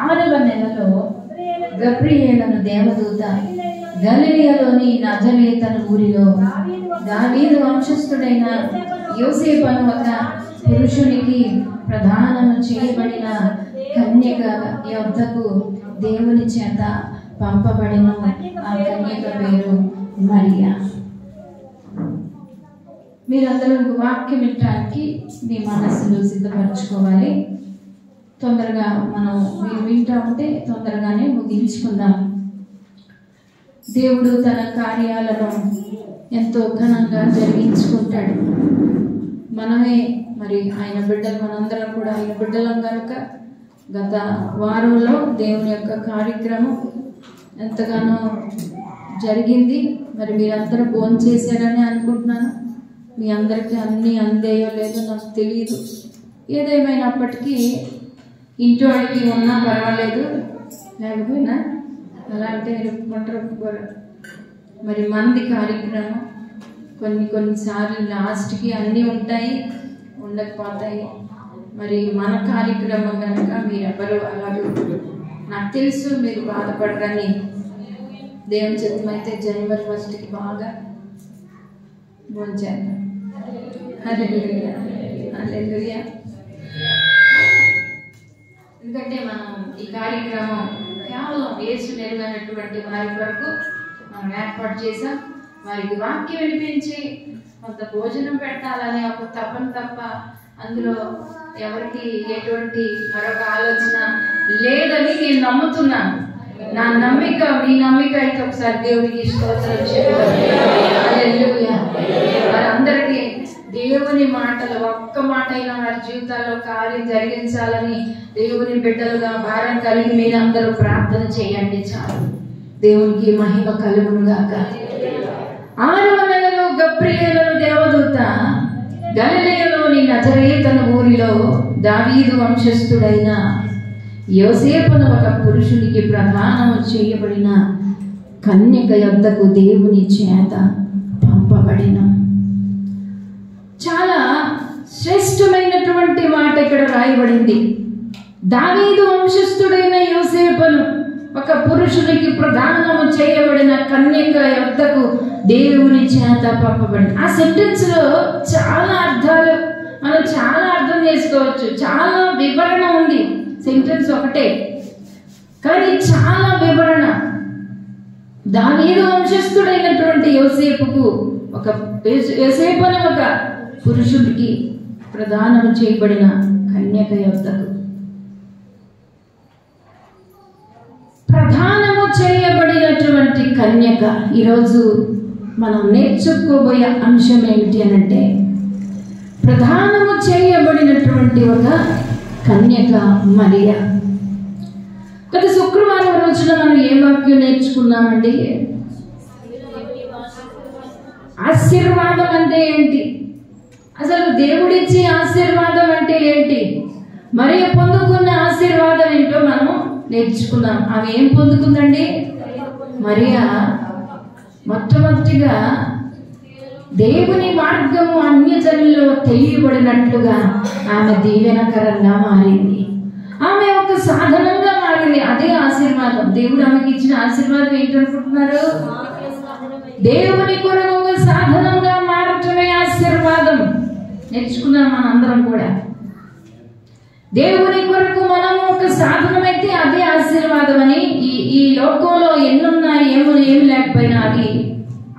6వ నెలలో గబ్రియేలును దేవదూత గలిలయలోని నజరేతను ఊరిలో దావీదు వంశస్థుడైన యోసేపు అను ఒక పురుషునికి ప్రదానము చేయబడిన కన్యక యొద్దకు దేవుని చేత పంపబడిన ఆ కన్యక పేరు మరియా. మీరందరూ వాక్యం వినడానికి మీ మనస్సును సిద్ధపరచుకోవాలి. తొందరగా మీరు వింటా ఉంటే తొందరగానే ముగించుకుందాం. దేవుడు తన కార్యాలను ఎంతో ఘనంగా జరిగించుకుంటాడు. మనమే మరి ఆయన బిడ్డలు, మనందరం కూడా ఆయన బిడ్డలం కనుక గత వారంలో దేవుని యొక్క కార్యక్రమం ఎంతగానో జరిగింది. మరి మీరందరూ భోజనం చేశారని అనుకుంటున్నాను. మీ అందరికీ అన్నీ అందేయో లేదో నాకు తెలియదు. ఏదేమైనప్పటికీ ఇంటి వాడికి ఉన్నా పర్వాలేదు, లేకపోయినా అలా అంటే ఒప్పుకోరు. మరి మంది కార్యక్రమం కొన్నిసార్లు లాస్ట్కి అన్నీ ఉంటాయి, ఉండకపోతాయి. మరి మన కార్యక్రమం కనుక మీరెవరు అలాగే నాకు తెలుసు మీరు బాధపడరని. దేవుని చిత్తమైతే జనవరి 1కి బాగా భోంచేద్దాం. హల్లెలూయా, హల్లెలూయా. ఎందుకంటే మనం ఈ కార్యక్రమం కేవలం యేసు నెరవేరినటువంటి వారి వరకు మనం ఏర్పాటు చేసాం. వారికి వాక్యం వినిపించి కొంత భోజనం పెట్టాలనే ఒక తపన తప్ప అందులో ఎవరికి ఎటువంటి మరొక ఆలోచన లేదని నేను నమ్ముతున్నాను. నా నమ్మిక మీ నమ్మిక అయితే ఒకసారి దేవునికి స్తోత్రం చెప్తాను. హల్లెలూయా. వారందరికీ దేవుని మాటలు ఒక్క మాట అయినా వారి జీవితాల్లో కార్యం జరిగించాలని దేవుని బిడ్డలుగా భారం కలిగి మీరు అందరూ ప్రార్థన చేయండి. చాలు. దేవునికి మహిమ కలుగును గాక. 6వ నెలలో గబ్రియేలును దేవదూత గలిలయలోని నజరేతను ఊరిలో దావీదు వంశస్థుడైన యోసేపును ఒక పురుషునికి ప్రదానము చేయబడిన కన్యక యొద్దకు దేవుని చేత పంపబడిన. చాలా శ్రేష్టమైనటువంటి మాట ఇక్కడ రాయబడింది. దావీదు వంశస్థుడైన యోసేపును ఒక పురుషునికి ప్రదానము చేయబడిన కన్యక యొద్దకు దేవుని చేత పంపబడింది. ఆ సెంటెన్స్ లో చాలా అర్థాలు మనం చాలా అర్థం చేసుకోవచ్చు. చాలా వివరణ ఉంది. సెంటెన్స్ ఒకటే కానీ చాలా వివరణ. దావీదు వంశస్థుడైనటువంటి యోసేపుకు యోసేపును ఒక పురుషుడికి ప్రదానము చేయబడిన కన్యక యొద్దకు. ప్రధానము చేయబడినటువంటి కన్యక. ఈరోజు మనం నేర్చుకోబోయే అంశం ఏమిటి అనంటే ప్రధానము చేయబడినటువంటి ఒక కన్యక మరియా. గత శుక్రవారం రోజున మనం ఏ వాక్యం నేర్చుకున్నామండి? ఆశీర్వాదం అంటే ఏంటి, అసలు దేవుడిచ్చే ఆశీర్వాదం అంటే ఏంటి, మరియా పొందుకున్న ఆశీర్వాదం ఏంటో మనం నేర్చుకున్నాం. ఆమె ఏం పొందుకుందండి? మరియా మొట్టమొదటిగా దేవుని మార్గము అన్యజనుల్లో తెలియబడినట్లుగా ఆమె దీవెనకరంగా మారింది. ఆమె ఒక సాధనంగా మారింది. అదే ఆశీర్వాదం. దేవుడు ఆమెకి ఇచ్చిన ఆశీర్వాదం ఏంటనుకుంటున్నారు? దేవుని కొరకు ఒక సాధనంగా మారటమే ఆశీర్వాదం. నేర్చుకున్నాం మన అందరం కూడా. దేవుని కొరకు మనం ఒక సాధనమైతే అదే ఆశీర్వాదం అని. ఈ లోకంలో ఎన్నున్నా ఏమి లేకపోయినా అది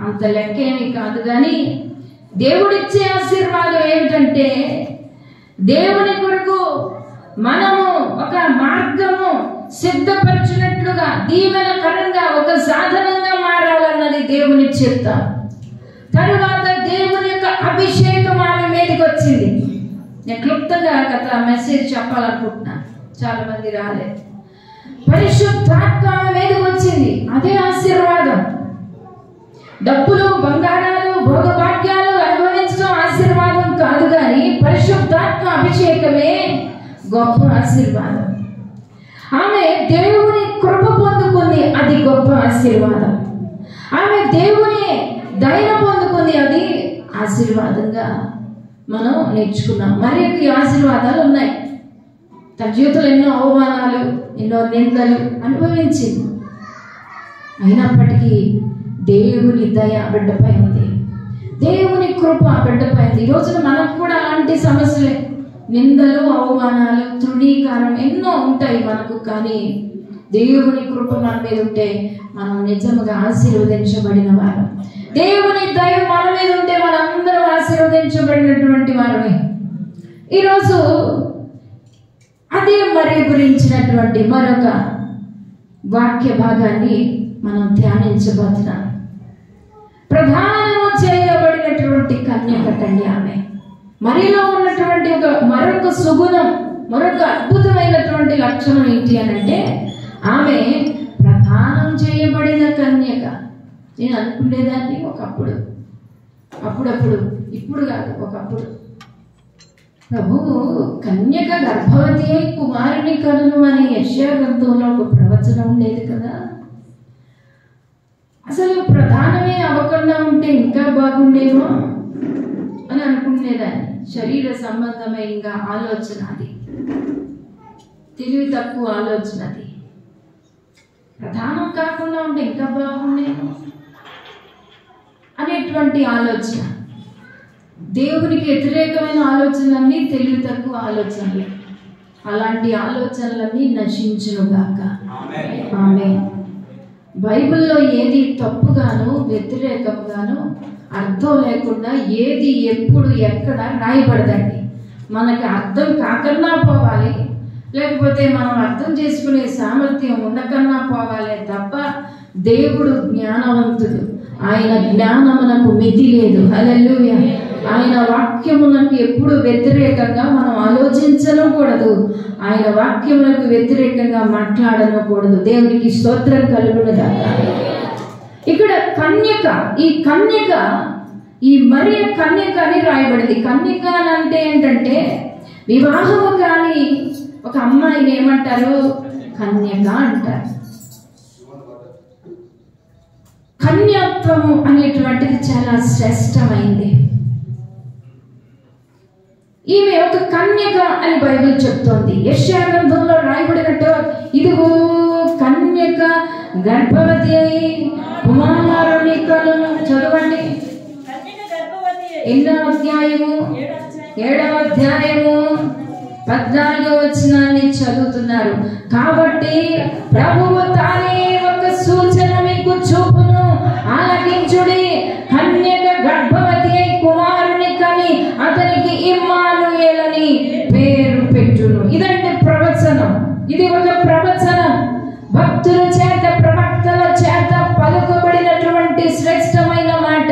అంత లెక్కేమీ కాదు. కానీ దేవుడిచ్చే ఆశీర్వాదం ఏమిటంటే దేవుని కొరకు మనము ఒక మార్గము సిద్ధపరిచినట్లుగా దీవెనకరంగా ఒక సాధనంగా మారాలన్నది దేవుని చిత్తం. తరువాత దేవుని యొక్క అభిషేకం ఆమె మీదకి వచ్చింది. నేను క్లుప్తంగా గత మెసేజ్ చెప్పాలనుకుంటున్నా, చాలా మంది రాలేదు. పరిశుద్ధాత్మ ఆమె మీదకి వచ్చింది. అదే ఆశీర్వాదం. డబ్బులు, బంగారాలు, భోగభాగ్యాలు అనుభవించడం ఆశీర్వాదం కాదు, కానీ పరిశుద్ధాత్మ అభిషేకమే గొప్ప ఆశీర్వాదం. ఆమె దేవుని కృప పొందుకుంది, అది గొప్ప ఆశీర్వాదం. ఆమె దేవుని దయ పొందుకుంది, అది ఆశీర్వాదంగా మనం నేర్చుకున్నాం. మరి ఆశీర్వాదాలు ఉన్నాయి. తన జీవితంలో ఎన్నో అవమానాలు, ఎన్నో నిందలు అనుభవించింది. అయినప్పటికీ దేవుని దయ బిడ్డపై ఉంది, దేవుని కృప బిడ్డపై ఉంది. ఈ రోజున మనకు కూడా అలాంటి సమస్యలే, నిందలు, అవమానాలు, తృణీకారం ఎన్నో ఉంటాయి మనకు. కానీ దేవుని కృప మన మీద ఉంటే మనం నిజంగా ఆశీర్వదించబడిన వారు. దేవుని దయ మన మీద ఉంటే మనందరం ఆశీర్వదించబడినటువంటి వారమే. ఈరోజు అదే మరి గురించినటువంటి మరొక వాక్య భాగాన్ని మనం ధ్యానించబోతున్నాం. ప్రధానము చేయబడినటువంటి కన్యకటండి ఆమె. మరిలో ఉన్నటువంటి మరొక సుగుణం, మరొక అద్భుతమైనటువంటి లక్షణం ఏంటి అని అంటే ఆమె ప్రధానం చేయబడిన కన్యక. నేను అనుకునేదాన్ని అప్పుడప్పుడు, ఇప్పుడు కాదు, ఒకప్పుడు ప్రభువు కన్యక గర్భవతి అయి కుమారుని కనును అనే యెషయా గ్రంథంలో ఒక ప్రవచనం ఉండేది కదా. అసలు ప్రధానమే అవ్వకుండా ఉంటే ఇంకా బాగుండేమో అని అనుకునేదాన్ని. శరీర సంబంధమైన ఆలోచన అది, తెలివి తక్కువ ఆలోచన అది. ప్రధానం కాకుండా ఉంటే ఇంకా బాగుండేమో అనేటువంటి ఆలోచన. దేవునికి వ్యతిరేకమైన ఆలోచనలన్నీ తెలివి తక్కువ ఆలోచనలే. అలాంటి ఆలోచనలన్నీ నశించునుగాక. ఆమేన్. బైబిల్లో ఏది తప్పుగాను వ్యతిరేకంగాను అర్థం లేకుండా ఏది ఎప్పుడు ఎక్కడ రాయబడదండి. మనకి అర్థం కాకన్నా పోవాలి, లేకపోతే మనం అర్థం చేసుకునే సామర్థ్యం ఉండకన్నా పోవాలి తప్ప దేవుడు జ్ఞానవంతుడు. ఆయన జ్ఞానమునకు మితి లేదు. హల్లెలూయా. ఆయన వాక్యమునకు ఎప్పుడు వ్యతిరేకంగా మనం ఆలోచించనకూడదు. ఆయన వాక్యమునకు వ్యతిరేకంగా మాట్లాడనకూడదు. దేవునికి స్తోత్రం కలుగునుగాక. ఇక్కడ కన్యక, ఈ కన్యక, ఈ మరియ కన్యక అని రాయబడింది. కన్యక అంటే ఏంటంటే వివాహము కాని ఒక అమ్మాయిని ఏమంటారు? కన్యక అంటారు. కన్యాత్వము అనేటువంటిది చాలా శ్రేష్టమైంది. ఈమె ఒక కన్యక అని బైబిల్ చెప్తోంది. యెషయా గ్రంథంలో రాయబడినట్టు ఇదిగో కన్యక గర్భవతి అయి కుమారుని కనును. చదవండి. ఎన్నో అధ్యాయము? 7వ అధ్యాయము 14వ వచనాన్ని చదువుతున్నారు. కాబట్టి ప్రభువు తానే ఒక సూచన మీకు చూపును, ఆలకించుడి. కన్యక గర్భవతి అయి కుమారుని కని అతనికి ఇమ్మానుయేలని పేరు పెట్టును. ఇదంటే ప్రవచనం. ఇది ఒక ప్రవచనం. భక్తుల చేత, ప్రవక్తల చేత పలుకబడినటువంటి శ్రేష్టమైన మాట.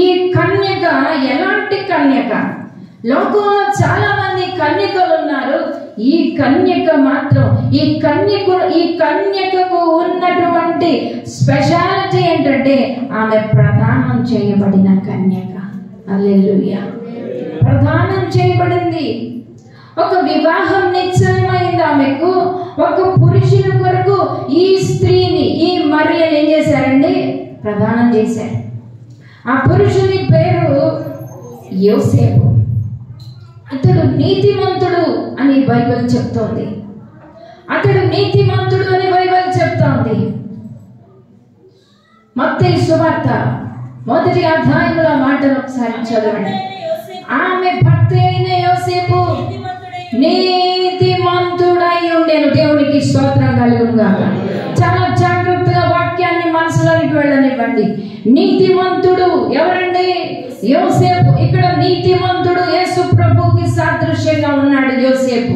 ఈ కన్యక ఎలాంటి కన్యక? లోకంలో చాలా మంది కన్యకలు ఉన్నారు. ఈ కన్యక మాత్రం, ఈ కన్యకకు ఉన్నటువంటి స్పెషాలిటీ ఏంటంటే ఆమె ప్రదానం చేయబడిన కన్యక. హల్లెలూయా. ప్రదానం చేయబడింది. ఒక వివాహం నిశ్చయమైంది ఆమెకు. ఒక పురుషుల కొరకు ఈ స్త్రీని, ఈ మరియని ఏం చేశారండి? ప్రదానం చేశారు. ఆ పురుషుని పేరు యోసేపు. అతడు నీతిమంతుడు అని బైబిల్ చెప్తోంది. అతడు నీతిమంతుడు అని బైబిల్ చెప్తోంది. మత్తయి సువార్త 1వ అధ్యాయంలో మాటను ఒకసారి చదవండి. ఆమె భర్త అయిన యోసేపు నీతిమంతుడై ఉండేను. దేవునికి స్తోత్రం కలుగునుగాక. చాలా జాగ్రత్తగా వాక్యాన్ని మనసులోనికి వెళ్ళనివ్వండి. నీతిమంతుడు ఎవరండి? యోసేపు. ఇక్కడ నీతిమంతుడు యేసు ప్రభువుకి సాదృశ్యంగా ఉన్నాడు. యోసేపు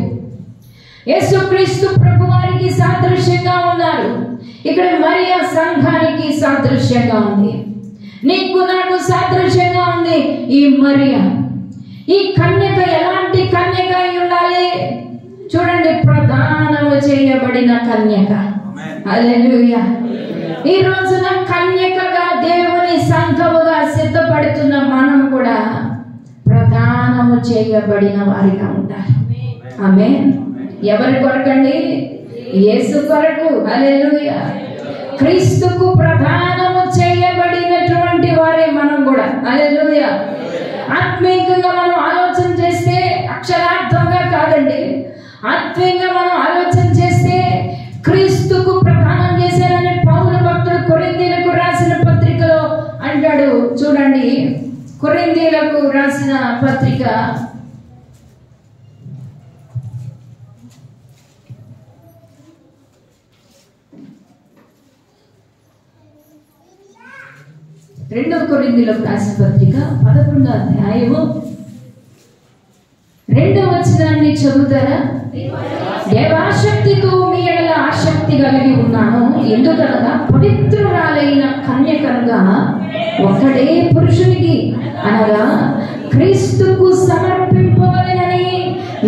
యేసుక్రీస్తు ప్రభు వారికి సాదృశ్యంగా ఉన్నారు. ఇక్కడ మరియా సంఘానికి సాదృశ్యంగా ఉంది. నీకు నాకు సాదృశ్యంగా ఉంది ఈ మరియా. ఈ కన్యక ఎలాంటి కన్యక అయి ఉండాలి? చూడండి, ప్రదానము చేయబడిన కన్యక. హల్లెలూయా. ఈ రోజున కన్యకగా దేవుని సంఘముగా సిద్ధపడుతున్న మనం కూడా ప్రదానము చేయబడిన వారిగా ఉండాలి. ఆమేన్. ఎవరి కొరకండి? యేసు కొరకు. హల్లెలూయా. క్రీస్తుకు ప్రదానము చేయబడినటువంటి వారే మనం కూడా. హల్లెలూయా. ఆత్మీయంగా మనం ఆలోచన చేస్తే అక్షరార్థంగా కాదండి, ఆత్మీయంగా మనం ఆలోచన చేస్తే క్రీస్తుకు ప్రదానం చేశానని పౌలు భక్తుడు కొరింథీయులకు రాసిన పత్రికలో అంటాడు. చూడండి, కొరింథీయులకు రాసిన పత్రిక 2 కొరింథీయులకు రాసిన పత్రిక 11వ అధ్యాయము 2వ వచనాన్ని చదువుతారా? దేవాశక్తితో మీ ఎడల ఆసక్తి కలిగి ఉన్నాను, ఎందుకనగా పవిత్రురాలైన కన్యకలుగా ఒక్కడే పురుషునికి అనగా క్రీస్తుకు సమర్పింపవలెనని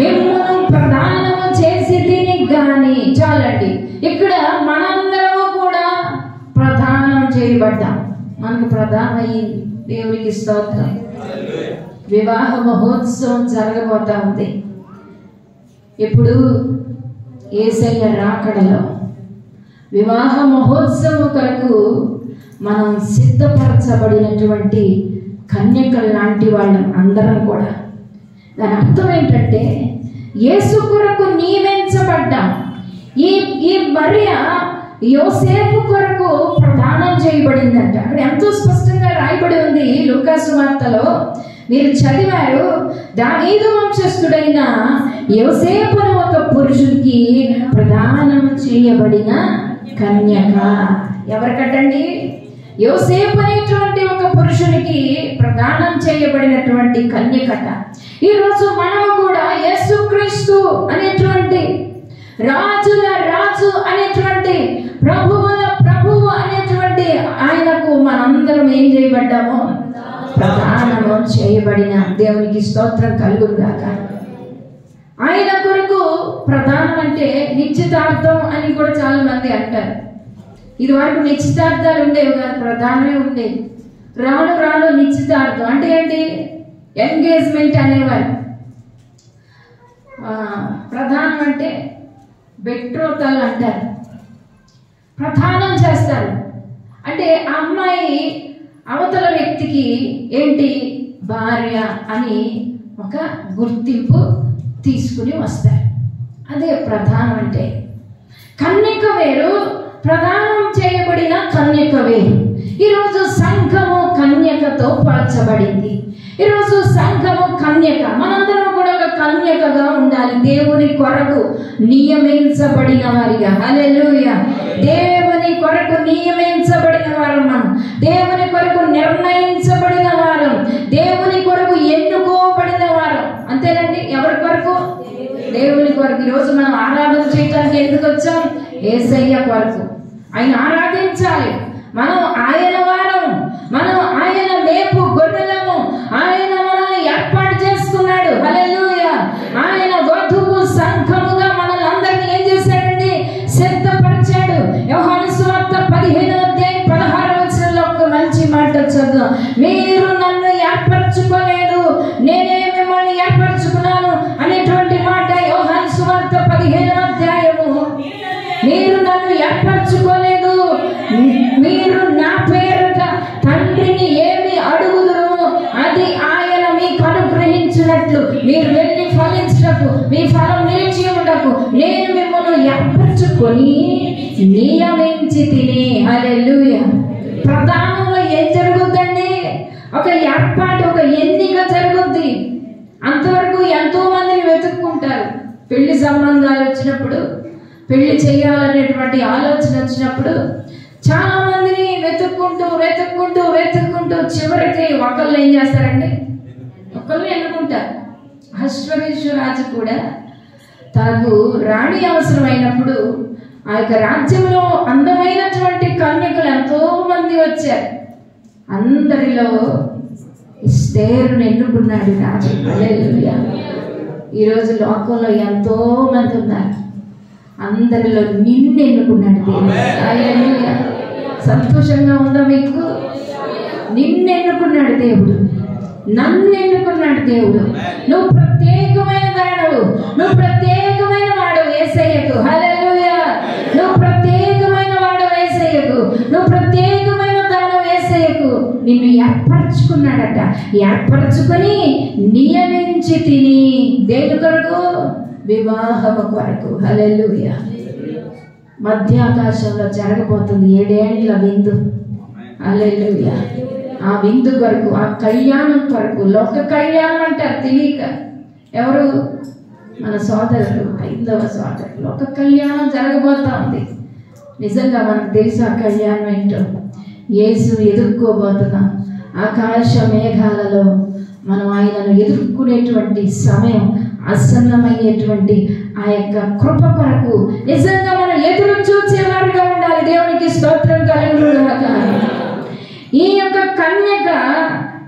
మిమ్మును ప్రదానము చేసి తిని గాని. చాలండి, ఇక్కడ మనందరము కూడా ప్రదానం చేయబడ్డాం. మనకు ప్రదానం అయ్యింది. దేవునికి స్తోత్రం. వివాహ మహోత్సవం జరగబోతా ఉంది. ఇప్పుడు యేసయ్య రాకడలో వివాహ మహోత్సవం కొరకు మనం సిద్ధపరచబడినటువంటి కన్యకలు లాంటి వాళ్ళం అందరం కూడా. దాని అర్థం ఏంటంటే యేసు కొరకు నియమించబడ్డాం. ఈ మరియ యోసేపు కొరకు ప్రదానం చేయబడిందంట. అక్కడ ఎంతో స్పష్టంగా రాయబడి ఉంది లూకా సువార్తలో. మీరు చదివారు, దావీదు వంశస్థుడైన యోసేపును ఒక పురుషుడికి ప్రదానం చేయబడిన కన్యక. ఎవరికటండి? యోసేపు అనేటువంటి ఒక పురుషునికి ప్రదానం చేయబడినటువంటి కన్యకట. ఈరోజు మనం కూడా యేసుక్రీస్తు అనేటువంటి రాజుల రాజు అనేటువంటి ప్రభువుల ప్రభువు అనేటువంటి ఆయనకు మనందరం ఏం చేయబడ్డామో ప్రదానము చేయబడిన. దేవునికి స్తోత్రం కలుగుగాక. ఆయన కొరకు ప్రదానం అంటే నిశ్చితార్థం అని కూడా చాలా మంది అంటారు. ఇది వరకు నిశ్చితార్థాలు ఉండేవి కాదు, ప్రధానమే ఉండేది. రాను రాను నిశ్చితార్థం అంటే ఏంటి? ఎంగేజ్మెంట్ అనేవారు. ప్రధానం అంటే బెట్రోతల్ అంటారు. ప్రధానం చేస్తారు అంటే ఆ అమ్మాయి అవతల వ్యక్తికి ఏంటి భార్య అని ఒక గుర్తింపు తీసుకుని వస్తారు. అదే ప్రధానం అంటే. కన్యక వేరు, ప్రదానం చేయబడిన కన్యక వేరు. ఈరోజు సంఘము కన్యకతో పోల్చబడింది. ఈరోజు సంఘము కన్యక. మనందరం కూడా ఒక కన్యకగా ఉండాలి, దేవుని కొరకు నియమించబడిన వారిగా. హల్లెలూయా. దేవుని కొరకు నియమించబడిన వారం మనం, దేవుని కొరకు నిర్ణయించబడిన వారం, దేవుని కొరకు ఎన్నుకోబడిన వారం. అంతేనండి. ఎవరి కొరకు? దేవుని కొరకు. ఈరోజు మనం ఆరాధన చేయడానికి ఎందుకు వచ్చాం? యేసయ్య కొరకు. ఆయన ఆరాధించాలి. మనం ఆయన వారం, మనం ఆయన మేపు గొర్రెలము. ఆయన మనల్ని ఏర్పాటు చేసుకున్నాడు. హల్లెలూయా. ఆయన వధువు సంఘముగా మనల్ని అందరినీ ఏం చేశాడండి? సిద్ధపరిచాడు. యోహాను సువార్త 15వ అధ్యాయం 16వ వచనంలో ఒక మంచి మాట చదువు. మీరు నన్ను ఏర్పరచుకోలేదు, నేనే మిమ్మల్ని ఏర్పరచుకున్నాను అనేటువంటి మాట యోహాను సువార్త 15వ అధ్యాయము. మీరు నన్ను ఏర్పరచుకోలేదు, మీరు నా పేరుట తండ్రిని ఏమి అడుగుదురు అది ఆయన మీకు అనుగ్రహించినట్లు మీరు వెళ్ళి ఫలించటకు, మీ ఫలం నిలిచి ఉండకు నేను మిమ్మల్ని ఏర్పరచుకొని నియమించి తిని. హల్లెలూయా. ప్రధానంలో ఏం జరుగుద్దండి? ఒక ఏర్పాటు, ఒక ఎన్నిక జరుగుద్ది. అంతవరకు ఎంతో మందిని వెతుక్కుంటారు. పెళ్లి సంబంధాలు వచ్చినప్పుడు, పెళ్లి చేయాలనేటువంటి ఆలోచన వచ్చినప్పుడు చాలా మందిని వెతుక్కుంటూ వెతుక్కుంటూ వెతుక్కుంటూ చివరికి ఒకళ్ళు ఏం చేస్తారండి? ఒకళ్ళు ఎన్నుకుంటారు. అశ్వరేశ్వరాజు కూడా తనకు రాణి అవసరమైనప్పుడు ఆ యొక్క రాజ్యంలో అందమైనటువంటి కన్యకులు ఎంతో మంది వచ్చారు. అందరిలో ఎస్తేరును ఎన్నుకున్నాడు రాజు. హల్లెలూయా. ఈరోజు లోకంలో ఎంతో మంది ఉన్నారు. అందరిలో నిన్ను ఎన్నుకున్నాడు దేవుడు. హల్లెలూయా. సంతోషంగా ఉందా మీకు? నిన్ను ఎన్నుకున్నాడు దేవుడు, నన్ను ఎన్నుకున్నాడు దేవుడు. నువ్వు ప్రత్యేకమైన దానవు, నువ్వు ప్రత్యేకమైన వాడవు యేసయ్యకు. హల్లెలూయా. నువ్వు ప్రత్యేకమైన వాడవు యేసయ్యకు, నువ్వు ప్రత్యేకమైన దానవు యేసయ్యకు. నిన్ను ఏర్పరచుకున్నాడట. ఏర్పరచుకొని నియమించి తిని. దేని కొరకు? వివాహము కొరకు. హల్లెలూయా. మధ్యాకాశంలో జరగబోతుంది 7 ఏండ్ల విందు. హల్లెలూయా. ఆ విందు కొరకు, ఆ కళ్యాణం కొరకు, లోక కళ్యాణం అంటారు తెలియక. ఎవరు? మన సోదరులు, 5వ సోదరులు. లోక కళ్యాణం జరగబోతా ఉంది. నిజంగా మనకు తెలుసు ఆ కళ్యాణం ఏంటో. యేసు ఎదుర్కోబోతున్నాం. ఆకాశ మేఘాలలో మనం ఆయనను ఎదుర్కొనేటువంటి సమయం ఆసన్నమయ్యేటువంటి ఆ యొక్క కృప కొరకు నిజంగా మనం ఎదురు చూసేవారుగా ఉండాలి. దేవునికి స్తోత్రం కలుగునుగాక. ఈ యొక్క కన్యక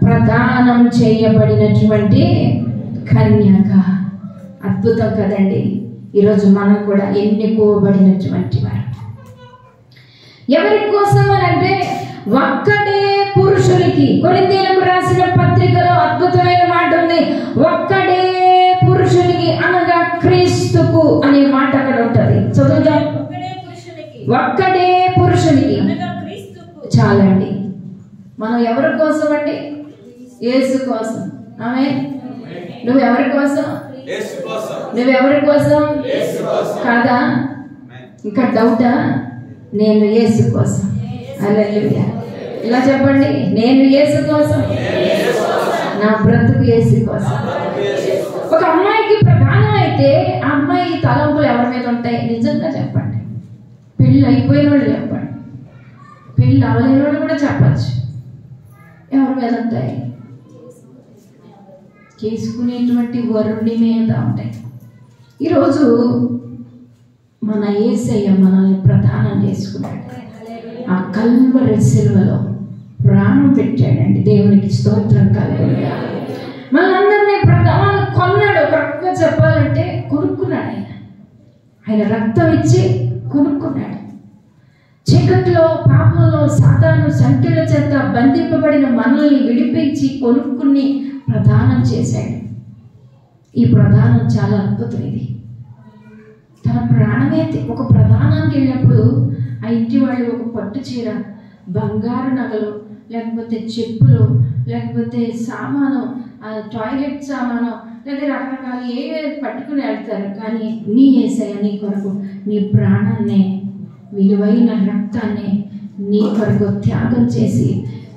ప్రదానం చేయబడినటువంటి కన్యక. అద్భుతం కదండి. ఈరోజు మనం కూడా ఎన్నుకోబడినటువంటి వారు. ఎవరి కోసం అంటే ఒక్కడే పురుషునికి. కొరింథీయులకు రాసిన పత్రికలో అద్భుతమైన మాట ఉంది. ఒక్కడే పురుషునికి అనగా క్రీస్తుకు అనే మాట అక్కడ ఉంటుంది. చదువుదాం. ఒక్కడే పురుషునికి చాలండి. మనం ఎవరి కోసం అండి? యేసు కోసం. ఆమేన్. నువ్వెవరి కోసం? నువ్వెవరి కోసం కాదా? ఇంకా డౌటా? నేను యేసు కోసం. హల్లెలూయా. ఇలా చెప్పండి, నేను యేసు కోసం, నా బ్రతుకు యేసు కోసం. ఒక అమ్మాయికి ప్రధానం అయితే ఆ అమ్మాయి తలంపులు ఎవరి మీద ఉంటాయి? నిజంగా చెప్పండి. పెళ్ళి అయిపోయిన వాళ్ళు చెప్పండి, పెళ్ళి అవలేని వాళ్ళు కూడా చెప్పచ్చు. ఎవరి మీద ఉంటాయి? చేసుకునేటువంటి వరుణి మీద ఉంటాయి. ఈరోజు మన యేసయ్య మనల్ని ప్రదానం చేసుకున్నాడు. ఆ కల్వరి సిలువలో ప్రాణం పెట్టాడండి. దేవునికి స్తోత్రం కలుగునుగాక. మనందరినీ ప్రధానం కొన్నాడు. కరెక్ట్గా చెప్పాలంటే కొనుక్కున్నాడు. ఆయన రక్తం ఇచ్చి కొనుక్కున్నాడు. చీకట్లో, పాపంలో, సాతాను సంఖ్యల చేత బంధింపబడిన మనల్ని విడిపించి కొనుక్కుని ప్రదానం చేశాడు. ఈ ప్రదానం చాలా అద్భుతం. ఇది తన ప్రాణమే. ఒక ప్రదానానికి వెళ్ళినప్పుడు ఆ ఇంటి వాళ్ళు ఒక పట్టు చీర, బంగారు నగలు, లేకపోతే చెప్పులు, లేకపోతే సామాను, టాయిలెట్ సామాను, లేదా రకరకాలు ఏవే పట్టుకుని వెళ్తారు. కానీ నీ యేసయ్య నీ కొరకు నీ ప్రాణాన్ని, విలువైన రక్తాన్ని నీ కొరకు త్యాగం చేసి,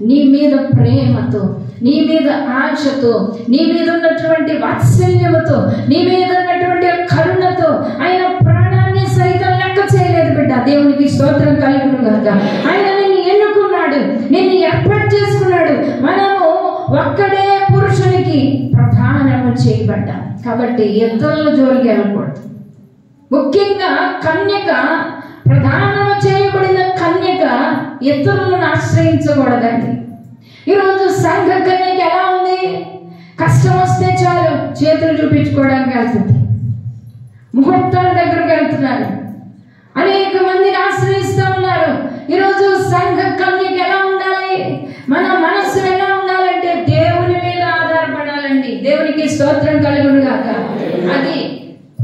నీ మీద ప్రేమతో, నీ మీద ఆశతో, నీ మీద ఉన్నటువంటి వాత్సల్యముతో, నీ మీద ఉన్నటువంటి కరుణతో ఆయన ప్రాణాన్ని సైతం లెక్క చేయలేదు బిడ్డ. దేవునికి స్తోత్రం కలుగునుగాక. ఆయన నిన్ను ఎన్నుకున్నాడు, నిన్ను ఏర్పాటు చేసుకున్నాడు. మనము ఒక్కడే పురుషునికి ప్రధానము చేయబడ్డాం. కాబట్టి ఇతరుల జోలికి వెళ్ళకూడదు. ముఖ్యంగా కన్యక, ప్రధానము చేయబడిన కన్యక ఇతరులను ఆశ్రయించకూడదండి. ఈరోజు సంఘ కన్యక ఎలా ఉంది? కష్టం వస్తే చాలు చేతులు చూపించుకోవడానికి వెళ్తుంది, ముహూర్తాల దగ్గరకు వెళ్తున్నారు, అనేక మందిని ఆశ్రయిస్తూ ఉన్నారు. ఈరోజు సంఘ కన్యక ఎలా ఉండాలి? మన మనస్సు ఎలా ఉండాలంటే దేవుని మీద ఆధారపడాలండి. దేవునికి స్తోత్రం కలుగునుగాక. అది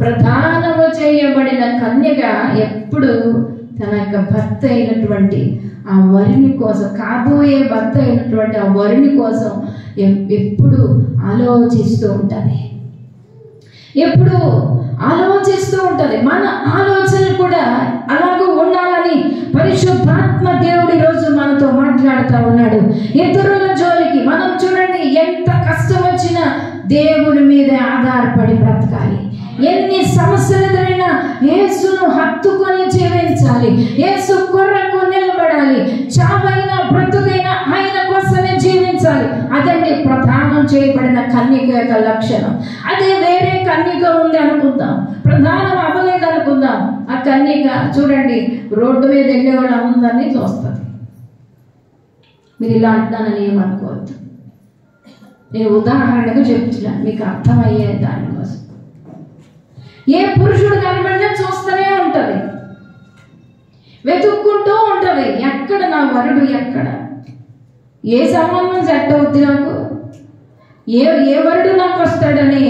ప్రధానము చేయబడిన కన్యక ఎప్పుడు తన యొక్క భర్త అయినటువంటి ఆ వరుని కోసం, కాబోయే భర్త అయినటువంటి ఆ వరుని కోసం ఎప్పుడు ఆలోచిస్తూ ఉంటుంది. ఎప్పుడు ఆలోచిస్తూ ఉంటుంది. మన ఆలోచన కూడా అలాగూ ఉండాలని పరిశుద్ధాత్మ దేవుడు ఈరోజు మనతో మాట్లాడుతూ ఉన్నాడు. ఇతరుల జోలికి మనం చూడండి, ఎంత కష్టం వచ్చినా దేవుని మీదే ఆధారపడి బ్రతకాలి. ఎన్ని సమస్యలు ఎదురైనా యేసును హత్తుకొని జీవించాలి. యేసు కొరకు నిలబడాలి. చావైనా బ్రతుకైనా ఆయన కోసమే జీవించాలి. అదండి ప్రధానం చేయబడిన కన్యక యొక్క లక్షణం. అదే వేరే కన్యక ఉంది అనుకుందాం, ప్రధానం అవ్వలేదు అనుకుందాం. ఆ కన్యక చూడండి, రోడ్డు మీద వెళ్ళేవాడు అందరినీ చూస్తుంది. మీరు ఇలా అంటున్నానని ఏమనుకోవద్దు. నేను ఉదాహరణకు చెప్తున్నాను, మీకు అర్థమయ్యే దానికోసం. ఏ పురుషుడు కనబడినా చూస్తూనే ఉంటుంది, వెతుక్కుంటూ ఉంటుంది. ఎక్కడ నా వరుడు, ఎక్కడ ఏ సంబంధం సెట్ అవుద్ది నాకు, ఏ వరుడు నాకు వస్తాడని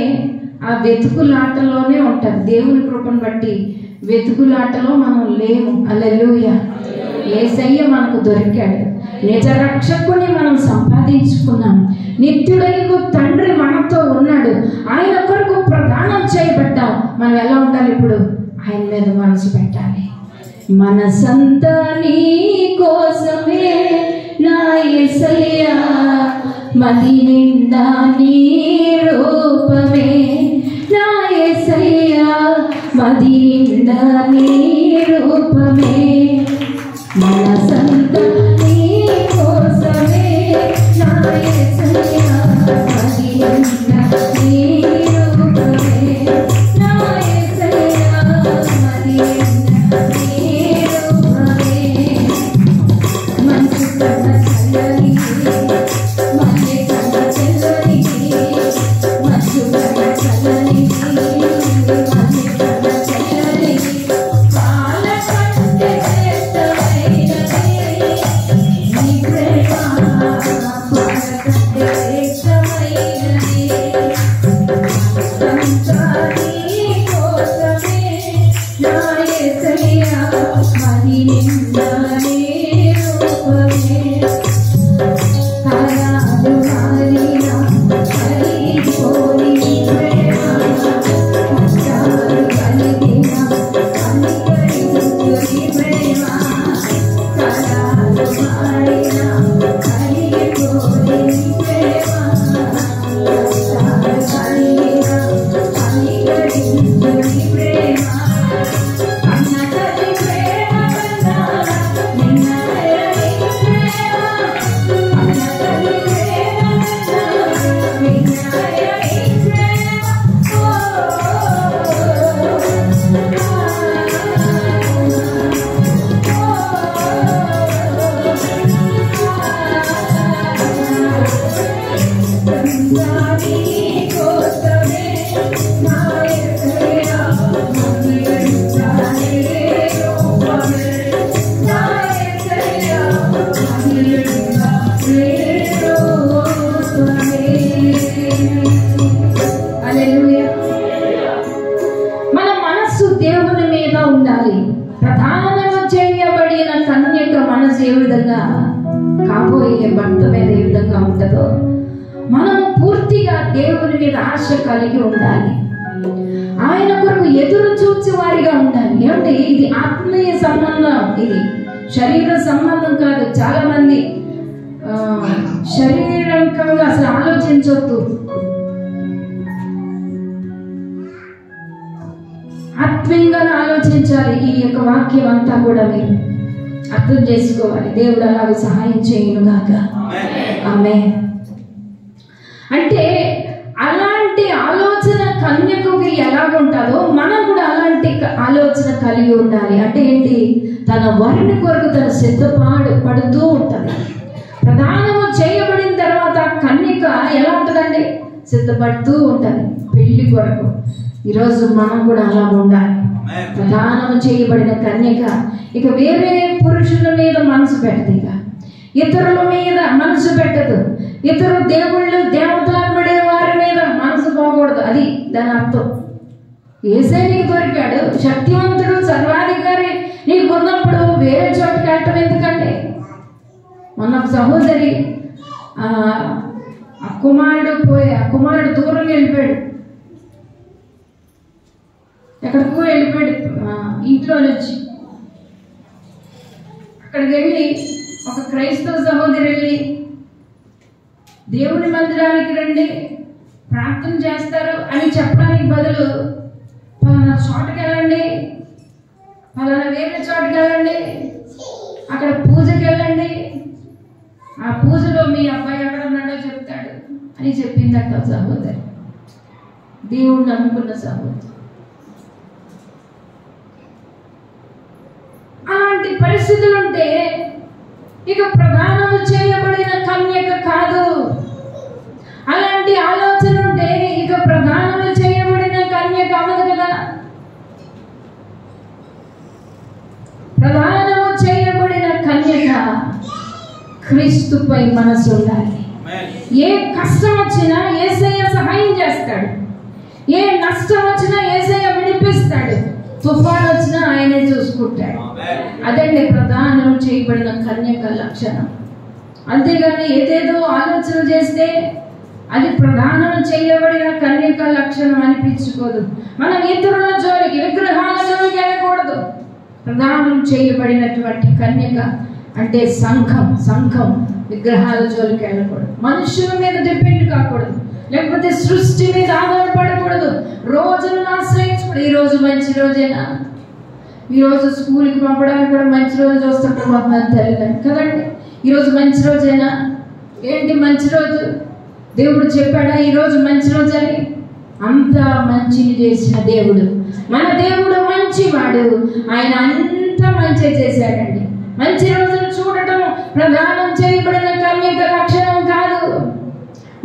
ఆ వెతుకులాటలోనే ఉంటుంది. దేవుని కృపను బట్టి వెతుకులాటలో మనం లేము. హల్లెలూయా. యేసయ్య మనకు దొరికాడు. నిజ రక్షకుని మనం సంపాదించుకున్నాం. నిత్యుడైన తండ్రి మనతో ఉన్నాడు. ఆయన కొరకు ప్రదానం చేయబడ్డాం. మనం ఎలా ఉండాలి? ఇప్పుడు ఆయన మీద మనసు పెట్టాలి. మనసంతా నీ కోసమే నా యేసయ్యా, మది నిండా నీ రూపమే నా యేసయ్యా, మది నిండా నీ రూపమే. మనసంతా నీ కోసమే నా యేసయ్యా, మది నిండా నీ రూపమే నా యేసయ్యా, మది నిండా నీ రూపమే. మంచు కన్న చల్లని మల్లె కన్న చల్లని మంచు కన్న చల్లని మల్లె కన్న చల్లని పాల కంటే శ్రేష్టమైనది నీ ప్రేమ, పాల కంటే శ్రేష్టమైనది. అంతా నీ కోసమే నా యేసయ్యా, మది నిండా నీ రూపమే. తరాలు మారినా కలిగిపోని ప్రేమ, కష్టాలు కలిగినా కనికరించుని ప్రేమ. తరాలు మారినా కలిగిపోని ప్రేమ, కష్టాలు కలిగినా కనికరించుని ప్రేమ. అన్నతని ప్రేమ కన్నా నిన్నయని ప్రేమ, అన్నతని ప్రేమ కన్నా నిన్నయని ప్రేమ. నీ కోసమే నా యేసయ్యా, మది నిండా నీ రూపమే నా యేసయ్యా, మది నిండా నీ రూపమే. హల్లెలూయా. మన మనస్సు దేవుని మీద ఉండాలి. ప్రధానం చేయబడిన కన్యక మనసు ఏ విధంగా కాబోయే భర్త మీద ఏ విధంగా ఉంటుందో మనము పూర్తిగా దేవుని మీద ఆశ కలిగి ఉండాలి. ఆయన కొరకు ఎదురు చూచే వారిగా ఉండాలి. ఏమంటే ఇది ఆత్మీయ సంబంధం, ఇది శరీర సంబంధం కాదు. చాలా మంది శారీరకంగా అసలు ఆలోచించొద్దు, ఆత్మీయంగా ఆలోచించాలి. ఈ యొక్క వాక్యం అంతా కూడా మీరు అర్థం చేసుకోవాలి. దేవుడు అలాగే సహాయం చేయను గాక. ఆమేన్. అంటే అలాంటి ఆలోచన కన్యకకి ఎలాగుంటుందో మనం కూడా అలాంటి ఆలోచన కలిగి ఉండాలి. అంటే ఏంటి? తన వరుని కొరకు తన పడుతూ ఉంటుంది. ప్రదానము చేయబడిన తర్వాత కన్యక ఎలా ఉంటుందండి? సిద్ధపడుతూ ఉంటుంది పెళ్లి కొరకు. ఈరోజు మనం కూడా అలా ఉండాలి. ప్రదానము చేయబడిన కన్యక ఇక వేరే పురుషుల మీద మనసు పెట్టదు, ఇక ఇతరుల మీద మనసు పెట్టదు, ఇతరు దేవుళ్ళు దేవతలబడే వారి మీద మనసు పోకూడదు. అది దాని అర్థం. యేసయ్య నీకు దొరికాడు, శక్తివంతుడు, సర్వాధికారి నీకు ఉన్నప్పుడు వేరే చోటుకి వెళ్ళటం ఎందుకంటే? మొన్న ఒక సహోదరి ఆ కుమారుడు దూరం వెళ్ళిపోయాడు, ఎక్కడికో వెళ్ళిపోయాడు ఇంట్లో నుంచి. అక్కడికి వెళ్ళి ఒక క్రైస్తవ సహోదరి వెళ్ళి, దేవుని మందిరానికి రండి ప్రార్థన చేస్తారు అని చెప్పడానికి బదులు, పలానా చోటుకి వెళ్ళండి, పలానా వేరే చోటుకి వెళ్ళండి, అక్కడ పూజకి వెళ్ళండి, ఆ పూజలో మీ అబ్బాయి ఎక్కడ ఉన్నాడో చెప్తాడు అని చెప్పింది అక్కడ సహోదరి. దేవుడు నమ్ముకున్న సహోదరి. అలాంటి పరిస్థితులు ఉంటే ఇక ప్రదానము చేయబడిన కన్యక కాదు. అలాంటి ఆలోచన ఉంటే ఇక ప్రదానము చేయబడిన కన్యక అవ్వదు కదా. ప్రదానము చేయబడిన కన్యక క్రీస్తుపై మనసు ఉండాలి. ఏ కష్టం వచ్చినా యేసయ్య సహాయం చేస్తాడు, ఏ నష్టం వచ్చినా యేసయ్య విడిపిస్తాడు, తుఫాన్ వచ్చినా ఆయనే చూసుకుంటాడు. అదండి ప్రధానం చేయబడిన కన్యక లక్షణం. అంతేగాని ఏదేదో ఆలోచన చేస్తే అది ప్రదానం చేయబడిన కన్యక లక్షణం అనిపించుకోదు. మనం ఇతరుల జోలికి, విగ్రహాల జోలికి వెళ్ళకూడదు. ప్రదానం చేయబడినటువంటి కన్యక అంటే సంఘం విగ్రహాల జోలికి వెళ్ళకూడదు. మనుషుల మీద డిపెండ్ కాకూడదు, లేకపోతే సృష్టి మీద ఆధారపడకూడదు. రోజులను ఆశ్రయించకూడదు. ఈరోజు మంచి రోజేనా? ఈరోజు స్కూల్కి పంపడానికి కూడా మంచి రోజు చూస్తుంటాం కొంతమంది తల్లిదండ్రులు కదండి. ఈరోజు మంచి రోజేనా? ఏంటి మంచి రోజు? దేవుడు చెప్పాడా ఈరోజు మంచి రోజు అని? అంత మంచిని చేసిన దేవుడు, మన దేవుడు మంచివాడు. ఆయన అంత మంచి చేశాడండి. మంచి రోజులు చూడటం ప్రదానం చేయబడిన కన్యక లక్షణం కాదు.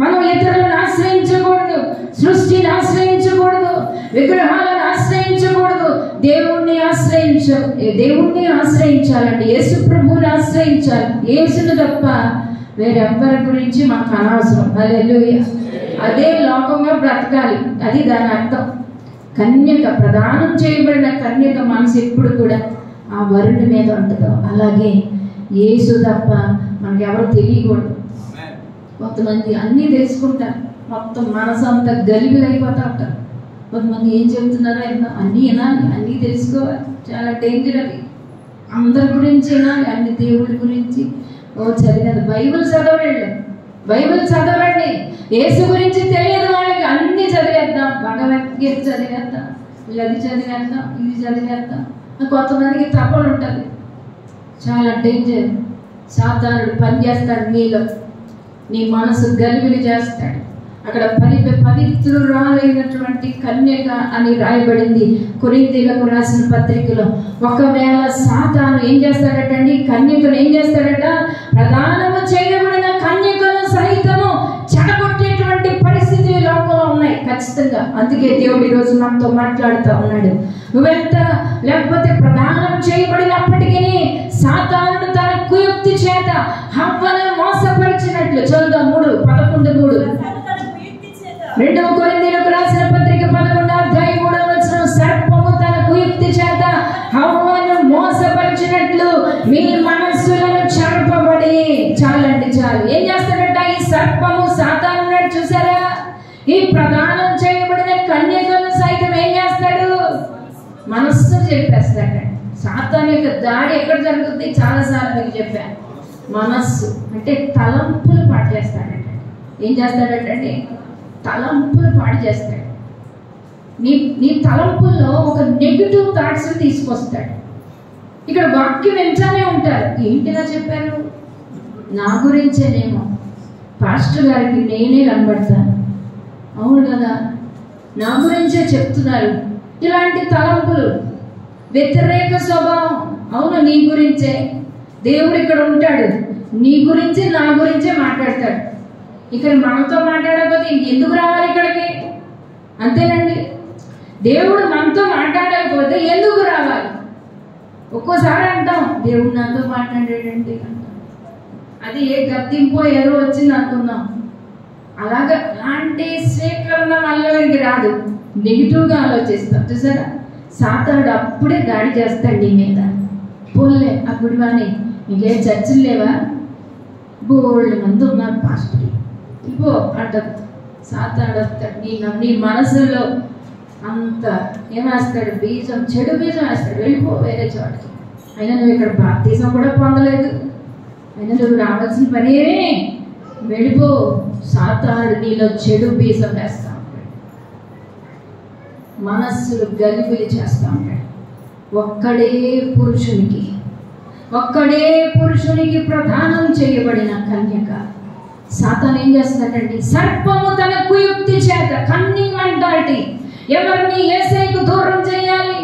మనం ఇతరులను ఆశ్రయించకూడదు, సృష్టిని ఆశ్రయించకూడదు, విగ్రహాలను ఆశ్రయించకూడదు. దేవుణ్ణి ఆశ్రయించాలండి. యేసు ప్రభువుని ఆశ్రయించాలి. యేసును తప్ప వేరెవ్వరి గురించి మాకు అనవసరం. హల్లెలూయా. అదే లోకంగా బ్రతకాలి, అది దాని అర్థం. కన్యక, ప్రదానం చేయబడిన కన్యక మనసు ఎప్పుడు కూడా ఆ వరుణి మీద ఉంటుందో అలాగే యేసు తప్ప మనకి ఎవరు తెలియకూడదు. కొంతమంది అన్నీ తెలుసుకుంటారు, మొత్తం మనసు అంతా గలిబిలి అయిపోతూ ఉంటారు. కొంతమంది ఏం చెప్తున్నారో అన్నీ వినాలి, అన్నీ తెలుసుకోవాలి. చాలా డేంజర్ అది. అందరి గురించి వినాలి, అన్ని దేవుడి గురించి. చదివేది బైబిల్ చదవండి. యేసు గురించి తెలియదు వాళ్ళకి, అన్ని చదివేద్దాం. భగవద్గీత చదివేద్దాం, అది చదివేద్దాం, ఇది చదివేద్దాం. కొంతమందికి తపలు ఉంటుంది. చాలా డేంజర్. సాతానుడు పనిచేస్తాడు నీలో, నీ మనసు గలిబిలి చేస్తాడు. అక్కడ పవిత్రురాలైనటువంటి కన్యక అని రాయబడింది కొరింథీయులకు రాసిన పత్రికలో. ఒకవేళ సాతాను ఏం చేస్తాడటండి? కన్యకను ఏం చేస్తాడట? ప్రదానము చేయబడిన కన్యకను సహితము చెడగొట్టేటువంటి పరిస్థితి లోకంలో ఉన్నాయి ఖచ్చితంగా. అందుకే దేవుడు ఈరోజు మనతో మాట్లాడుతూ ఉన్నాడు. నువ్వెంత లేకపోతే ప్రదానం చేయబడినప్పటికీ సాతానుడు తన కుయుక్తి చేత హవ్వను మోసపరిచినట్లు. చదువుదాం 3:11. 2 కొరింథీయులకు రాసిన పత్రిక 11:3 సర్పము తన కుయుక్తి చేత హవ్వను మోసపరిచినట్లు మీ మనస్సులను చెరపబడి. చాలండి చాలు. ఏం చేస్తాడట ఈ సర్పము? సాతాను చూసారా? ఈ ప్రదానం చేయబడిన కన్యకను సైతం ఏం చేస్తాడు? మనస్సు చెప్పేస్తాడు. సాతాను యొక్క దాడి ఎక్కడ జరుగుతుంది? చాలాసార్లు మీకు చెప్పాను. మనస్సు అంటే తలంపులు పాడు చేస్తాడట. ఏం చేస్తాడటండి? తలంపులు పాడు చేస్తాడు. నీ తలంపుల్లో ఒక నెగిటివ్ థాట్స్ తీసుకొస్తాడు. ఇక్కడ వాక్యం వింటానే ఉంటారు. ఏంటిలా చెప్పారు? నా గురించేనేమో, పాస్టర్ గారికి నేనే కనబడతాను. అవును కదా, నా గురించే చెప్తున్నారు. ఇలాంటి తలంపులు, వ్యతిరేక స్వభావం. అవును, నీ గురించే. దేవుడు ఇక్కడ ఉంటాడు, నీ గురించి నా గురించే మాట్లాడతాడు. ఇక్కడ మనతో మాట్లాడకపోతే ఎందుకు రావాలి ఇక్కడికి? అంతేనండి. దేవుడు మనతో మాట్లాడకపోతే ఎందుకు రావాలి? ఒక్కోసారి అంటాం దేవుడు నాతో మాట్లాడాడండి అంటాం. అది ఏ గద్దింపో ఏదో వచ్చింది అనుకుందాం. అలాగా అలాంటి స్వీకరణ మనలోకి రాదు. నెగిటివ్గా ఆలోచిస్తాం. చూసారా? సాతానుడు అప్పుడే దాడి చేస్తాడు నీ మీద. పోలే అప్పుడు కానీ ఇంకేం చర్చలు లేవా? బోల్డ్ మంది ఉన్నారు పాస్టర్, ఇగో అంటారు. సాతానుడు వస్తాడు నీ మనసులో అంత ఏమేస్తాడు? బీజం, చెడు బీజం వేస్తాడు. వెళ్ళిపో వేరే చోటకి. అయినా నువ్వు ఇక్కడ బాప్తిజం కూడా పొందలేదు, అయినా నువ్వు రావాల్సిన పనే, వెళ్ళిపో. సాతానుడు నీలో చెడు బీజం వేస్తా ఉంటాడు, మనస్సులు గలిబిలి చేస్తూ ఉంటాడు. ఒక్కడే పురుషునికి ప్రదానం చేయబడిన కన్యక. సాతాను ఏం చేస్తాడండి? సర్పము తన కుయుక్తి చేత, కన్నింగ్ మెంటాలిటీ, ఎవరిని యేసుకు దూరం చేయాలి,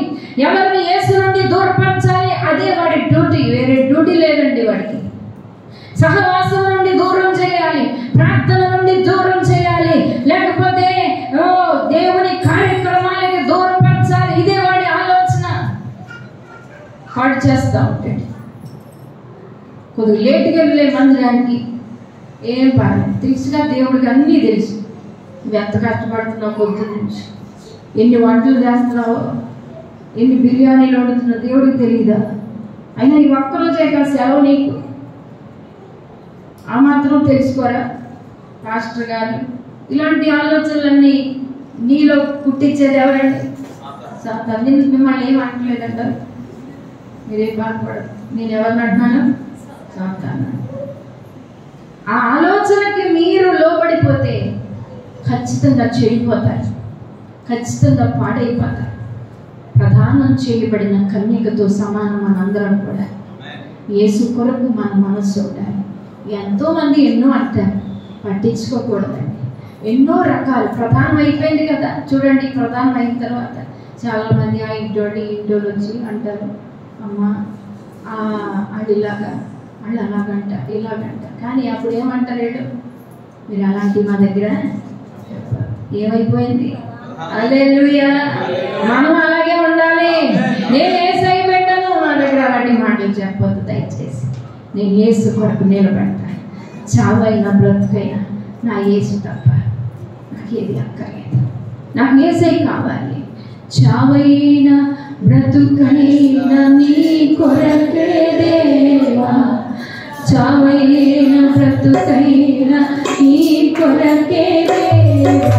ఎవరిని యేసు నుండి దూరపరచాలి, అదే వాడి డ్యూటీ. వేరే డ్యూటీ లేదండి వాడికి. సహవాసం నుండి దూరం చేయాలి, ప్రార్థన నుండి దూరం చేయాలి, లేకపోతే దేవుని కార్యక్రమాలకి దూరపరచాలి. ఇదే వాడి ఆలోచన. హార్డ్ చేస్తూ ఉంటాడు. కొద్దిగా లేటుగా వెళ్ళే మందిరానికి ఏం పర్లేదు, తెలుసుగా దేవుడికి అన్నీ తెలుసు. నువ్వు ఎంత కష్టపడుతున్నావు, పొద్దు నుంచి ఎన్ని వంటలు చేస్తున్నావు, ఎన్ని బిర్యానీలు వండుతున్నావు దేవుడికి తెలియదా? అయినా ఈ ఒక్కరోజే కాదు సెలవు నీకు. ఆ మాత్రం తెలుసుకోరా పాస్టర్ గారు? ఇలాంటి ఆలోచనలన్నీ నీలో పుట్టించేది ఎవరండి? సాతాను. నేను మిమ్మల్ని ఏం అంటలేదంట, మీరేం బాధపడదు. నేను ఎవరిని అంటున్నాను? సాతాను. ఆ ఆలోచనకి మీరు లోబడిపోతే ఖచ్చితంగా చెడిపోతారు, ఖచ్చితంగా పాడైపోతారు. ప్రదానం చేయబడిన కన్యకతో సమానం మనందరం కూడా. యేసు కొరకు మన మనస్సు ఉండాలి. ఎంతోమంది ఎన్నో అంటారు, పట్టించుకోకూడదండి. ఎన్నో రకాలు ప్రధానం అయిపోయింది కదా. చూడండి, ప్రధానం అయిన తర్వాత చాలామంది ఆ ఇంటోళ్ళు వచ్చి అంటారు, అమ్మ వాళ్ళు ఇలాగా, వాళ్ళు అలాగంట, ఇలాగంట. కానీ అప్పుడు ఏమంటారు? మీరు అలాంటి మా దగ్గర ఏమైపోయింది? హల్లెలూయా. మనం అలాగే ఉండాలి. నేను యేసై పెట్టాను, నా దగ్గర అలాంటి మాటలు చెప్పొద్దు దయచేసి. నేను యేసు కొరకు నిలబడతాను. చావైనా బ్రతుకైనా నా యేసు తప్ప నాకేది అక్కర్లేదు. నాకు యేసై కావాలి. చావైనా బ్రతుకైనా నీ కొరకే దేవా, చావైనా బ్రతుకైనా నీ కొరకే దేవా.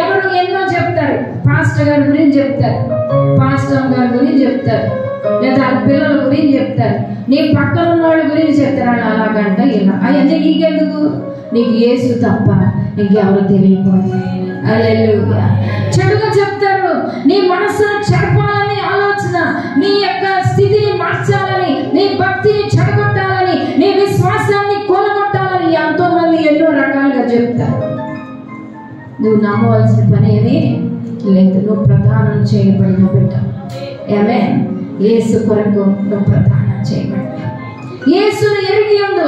ఎవరు ఎన్నో చెప్తారు, పాస్టర్ గారి గురించి చెప్తారు, పాస్టర్ గారి గురించి చెప్తారు, లేదా పిల్లల గురించి చెప్తారు, నీ పక్కన ఉన్న వాళ్ళ గురించి చెప్తారు. అలాగంట ఇలా అవన్నీ నీకెందుకు? నీకు యేసు తప్ప నీకెవరు తెలియకూడదు. హల్లెలూయా. చెడుగా చెప్తారు, నీ మనస్సును చెడపాలని ఆలోచన, నీ యొక్క స్థితిని మార్చాలని, నీ భక్తిని చెడగొట్టాలని, నీ విశ్వాసాన్ని కూలగొట్టాలని ఎంతో మంది ఎన్నో రకాలుగా చెప్తారు. నువ్వు నమ్మవలసిన పని ఏమీ లేదు. నువ్వు ప్రదానం చేయబడిన బిడ్డ. ఆమేన్. యేసు కొరకు నువ్వు ప్రదానం చేయబడ్డా. యేసును ఎరిగి ఉండు.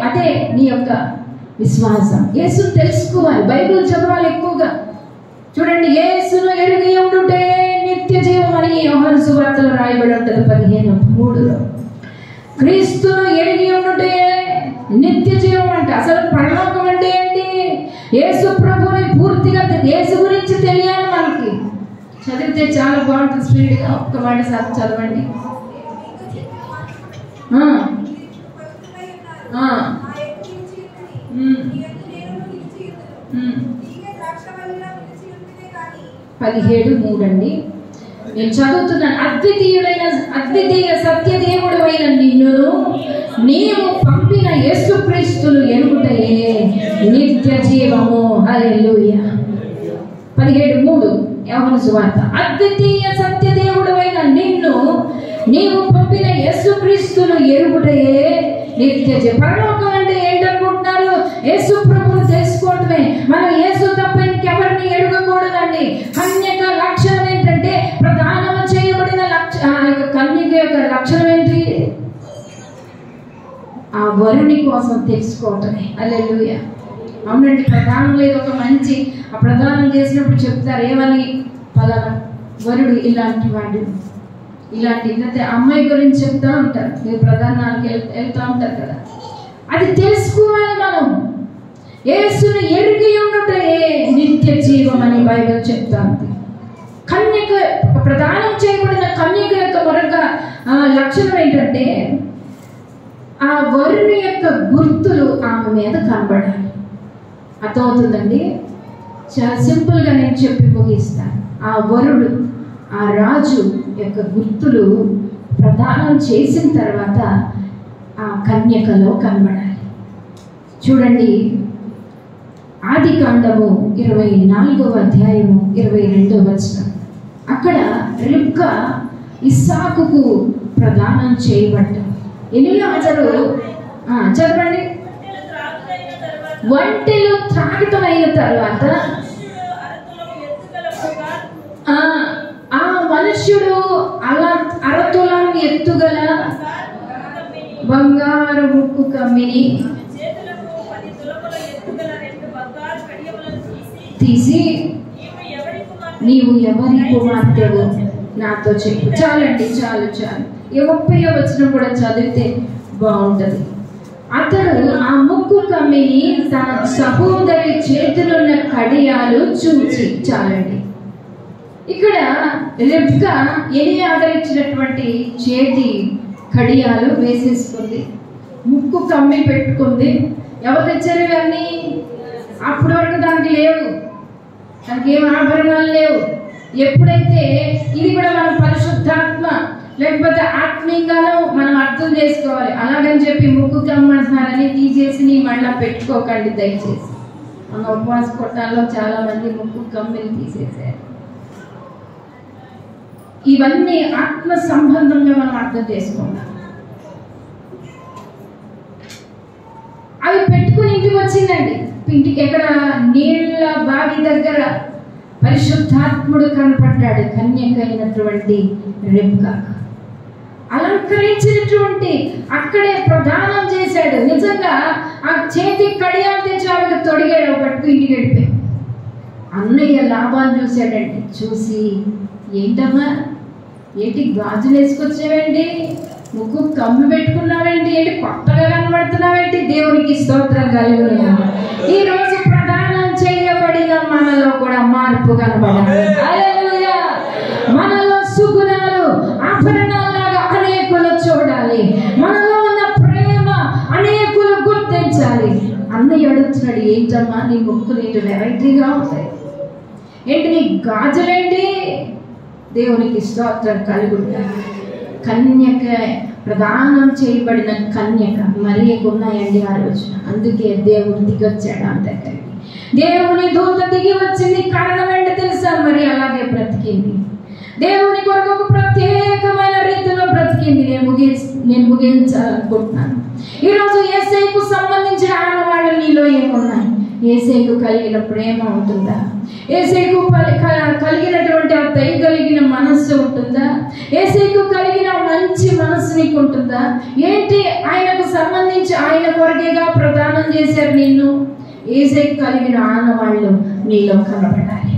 అదే నీ యొక్క విశ్వాసం. యేసును తెలుసుకోవాలి, బైబిల్ చదవాలి ఎక్కువగా. చూడండి, యేసును ఎరిగి ఉండుటే నిత్య జీవం అని యోహాను సువార్తలో రాయబడి ఉంటుంది 15:3. క్రీస్తును ఎరిగి ఉండుటే నిత్య జీవం అంట. అసలు పరలోకం అంటే ఏంటి? యేసు ప్రభుని పూర్తిగా యేసు గురించి తెలియాలి మనకి. చదివితే చాలా బాగుంటుంది. స్పీడ్గా ఒక్క మాట సార్ చదవండి. (17:3) నేను చదువుతున్నాను. అద్వితీయ సత్యదేవుడు అయిన నిన్ను నీవు పంపిన యేసుక్రీస్తును ఎరుగుటయే నిత్య జీవము. హల్లెలూయా. 17:3 యోహాను సువార్త. అద్వితీయ సత్యదేవుడు అయిన నిన్ను నీవు పంపిన యేసుక్రీస్తును ఎరుగుటయే నిత్య జీవం. పరలోకం అంటే ఏంటనుకుంటున్నారు? యేసు ప్రభువును తెలుసుకోవటమే. మనం యేసు తప్ప ఇంకెవరిని ఎరగకూడదండి. కన్యక లక్షణం ఏంటంటే, ప్రదానం చేయబడిన కన్యక యొక్క లక్షణం ఏంటి? ఆ వరుని కోసం తెలుసుకోవటమే. హల్లెలూయా. అవునండి, ప్రదానం లేదు. ఒక మంచి ఆ ప్రదానం చేసినప్పుడు చెప్తారు ఏమని? పలానా వరుడు ఇలాంటి వాడు, ఇలాంటి అమ్మాయి గురించి చెప్తా ఉంటారు. మీరు ప్రధానానికి వెళ్తూ ఉంటారు కదా. అది తెలుసుకోవాలి మనం. యేసును ఎరిగి ఉండుటే నిత్య జీవం అని బైబిల్ చెప్తా ఉంది. కన్యక, ప్రదానం చేయబడిన కన్యక యొక్క మరొక లక్షణం ఏంటంటే, ఆ వరుని యొక్క గుర్తులు ఆమె మీద కనబడాలి. అర్థమవుతుందండి? చాలా సింపుల్గా నేను చెప్పి ముగిస్తాను. ఆ వరుడు, ఆ రాజు యొక్క గుర్తులు ప్రదానం చేసిన తర్వాత ఆ కన్యకలో కనబడాలి. చూడండి, ఆదికాండము 24:22. అక్కడ రిబ్కా ఇస్సాకుకు ప్రదానం చేయబడ్డాడు. ఎలియాజరు చదవండి. ఒంటెలు త్రాగితమైన తర్వాత ఆ మనుష్యుడు అలా అరతులం ఎత్తుగల బంగారు ముక్కు కమ్మిని తీసి నీవు ఎవరి కుమార్తెవు నాతో చెప్పు. చాలండి, చాలు. 30వ వచనం కూడా చదివితే బాగుంటది. అతడు ఆ ముక్కు కమ్మిని తన సహోదరి చేతులున్న కడియాలు చూచి, చాలండి. ఇక్కడ రెబ్కా ఎలియాజరు ఇచ్చినటువంటి చేతి కడియాలు వేసేసుకుంది, ముక్కు కమ్మి పెట్టుకుంది. ఎవరు తెచ్చారు ఇవన్నీ? అప్పటి వరకు దానికి లేవు, దానికి ఏం ఆభరణాలు లేవు. ఎప్పుడైతే ఇది కూడా మనం పరిశుద్ధాత్మ లేకపోతే ఆత్మీయంగానూ మనం అర్థం చేసుకోవాలి. అలాగని చెప్పి ముక్కు కమ్మంటున్నారని తీసేసి నీ మళ్ళీ పెట్టుకోకండి దయచేసి. మన ఉపవాస కొట్టాల్లో చాలా మంది ముక్కు కమ్మిని తీసేసారు. ఇవన్నీ ఆత్మ సంబంధంగా మనం అర్థం చేసుకుందాం. అవి పెట్టుకుని ఇంటికి వచ్చిందండి. ఇంటికి ఎక్కడ? నీళ్ళ బావి దగ్గర పరిశుద్ధాత్ముడు కనపడ్డాడు కన్యకైనటువంటి రెబ్కా. అలంకరించినటువంటి అక్కడే ప్రదానం చేశాడు. నిజంగా ఆ చేతి కడియాలు తెచ్చి ఆవిడ తొడిగాడు, పట్టుకు ఇంటికి వెళ్ళిపోయి. అన్నయ్య లాభాలు చూశాడండి. చూసి, ఏంటమ్మా, ఏంటి గాజులు వేసుకొచ్చావేంటి, ముక్కు కమ్మి పెట్టుకున్నావేంటి, ఏంటి కొత్తగా కనబడుతున్నావేంటి? దేవునికి స్తోత్రం కలుగును. ఈ రోజు ప్రదానం చేయబడిన మనలో కూడా మార్పు కనబడాలి. హల్లెలూయా. మనలో సుగుణాలు ఆభరణాలాగా అనేకులు చూడాలి. మనలో ఉన్న ప్రేమ అనేకులు గుర్తించాలి. అన్నయ్య అడుగుతున్నాడు, ఏంటమ్మా నీ ముక్కు నీటి వెరైటీగా ఉంటాయి, ఏంటి నీ గాజులేంటి? దేవునికి స్తోత్రం కలుగును. కన్యక, ప్రదానం చేయబడిన కన్యక మరియకు ఉన్నాయండి ఆ రోజున. అందుకే దేవుడు దిగొచ్చాడు ఆమె దగ్గరికి. దేవుని దూత దిగి వచ్చింది. కారణం ఏంటో తెలుసా? మరి అలాగే బ్రతికింది. దేవుని కొరకు ఒక ప్రత్యేకమైన రీతిలో బ్రతికింది. నేను ముగించాలనుకుంటున్నాను. ఈరోజు యేసయ్యకు సంబంధించిన ఆడవాళ్ళు నీలో ఏమున్నాయి? యేసయ్యకు కలిగిన ప్రేమ ఉంటుందా? యేసయ్యకు కలిగినటువంటి ఆ దయ కలిగిన మనస్సు ఉంటుందా? యేసయ్యకు కలిగిన మంచి మనస్సు నీకు ఉంటుందా? ఏంటి ఆయనకు సంబంధించి ఆయన కొరకేగా ప్రదానం చేశారు నిన్ను. యేసయ్యకు కలిగిన ఆనవాళ్ళు నీలో కనబడాలి.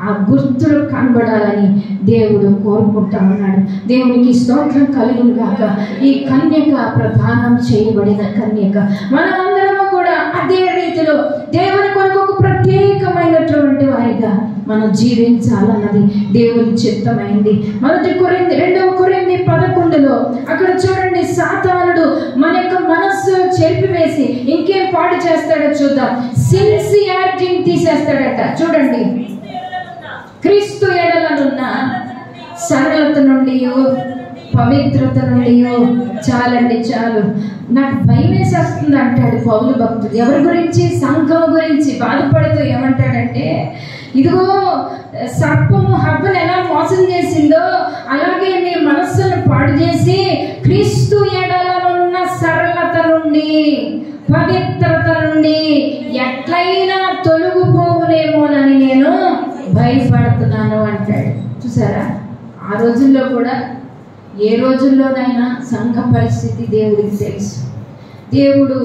ఆ గుర్తులు కనబడాలని దేవుడు కోరుకుంటా ఉన్నాడు. దేవునికి స్తోత్రం కలుగును గాక. ఈ కన్యక ప్రదానం చేయబడిన కన్యక మనమందరము కూడా అదే రీతిలో దేవుని కొరకు ఒక ప్రత్యేకమైనటువంటి వారిగా మనం జీవించాలన్నది దేవుని చిత్తమైంది. 2వ కొరింథీ 11లో అక్కడ చూడండి, సాతానుడు మన యొక్క మనస్సు చెరిపివేసి ఇంకేం పాడు చేస్తాడో చూద్దాం. సిన్సియారిటీని తీసేస్తాడట. చూడండి, క్రీస్తు ఎడలనున్న సరళత నుండి, పవిత్రత నుండి. చాలండి, చాలు. నాకు భయం వేసేస్తుంది అంటాడు పౌలు భక్తుడు. ఎవరి గురించి? సంఘం గురించి బాధపడుతూ ఏమంటాడంటే, ఇదిగో సర్పము హవ్వను ఎలా మోసం చేసిందో అలాగే నీ మనస్సును పాడు చేసి క్రీస్తు ఎడలనున్న సరళత నుండి, పవిత్రత నుండి ఎట్లయినా తొలగిపోవునేమోనని నేను భయపడుతున్నాను అంటాడు. చూసారా, ఆ రోజుల్లో కూడా ఏ రోజుల్లోనైనా సంఘ పరిస్థితి దేవుడికి తెలుసు. దేవుడు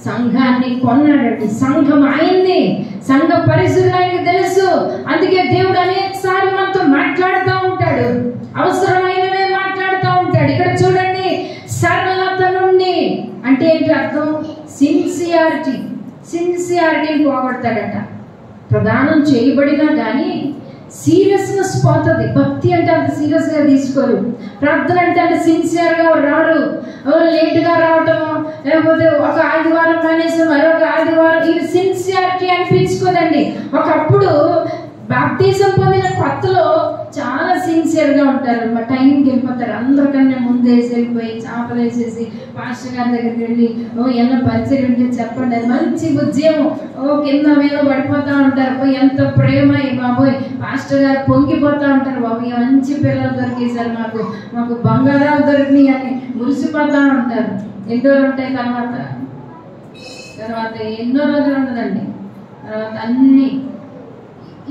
సంఘాన్ని కొన్నాడండి. సంఘం ఆయన్ని, సంఘ పరిస్థితులు ఆయనకు తెలుసు. అందుకే దేవుడు అనేక సార్లు మనతో మాట్లాడుతూ ఉంటాడు, అవసరమైనవే మాట్లాడుతూ ఉంటాడు. ఇక్కడ చూడండి, సరళత నుండి అంటే ఏంటి అర్థం? సిన్సియారిటీని పోగొడతాడట. ప్రదానం చేయబడినా కానీ సీరియస్నెస్ పోతుంది. భక్తి అంటే అంత సీరియస్గా తీసుకోరు. ప్రార్థన అంటే అంత సిన్సియర్గా రారు. లేటుగా రావటము, లేకపోతే ఒక ఆదివారం మానేసి మరొక ఆదివారం, ఇది సిన్సియారిటీ అనిపించుకోదండి. ఒకప్పుడు బాప్టిజం పొందిన కొత్తలో చాలా సిన్సియర్గా ఉంటారు. టైంకి వెళ్ళిపోతారు. అందరికన్నా ముందేసి వెళ్ళిపోయి చాపలు వేసేసి పాస్టర్ గారి దగ్గరికి వెళ్ళి ఏమన్నా పరిచయం ఉంటే చెప్పండి అని మంచి ఉద్యమం కింద మీద పడిపోతూ ఉంటారు. ఎంత ప్రేమ బాబోయ్, పాస్టర్ గారు పొంగిపోతూ ఉంటారు. బాబు మంచి పిల్లలు దొరికేశారు, మాకు బంగారాలు దొరికినాయి అని మురిసిపోతూ ఉంటారు. ఎన్నో ఉంటాయి తర్వాత ఎన్నో రోజులు ఉండదండి. తర్వాత అన్ని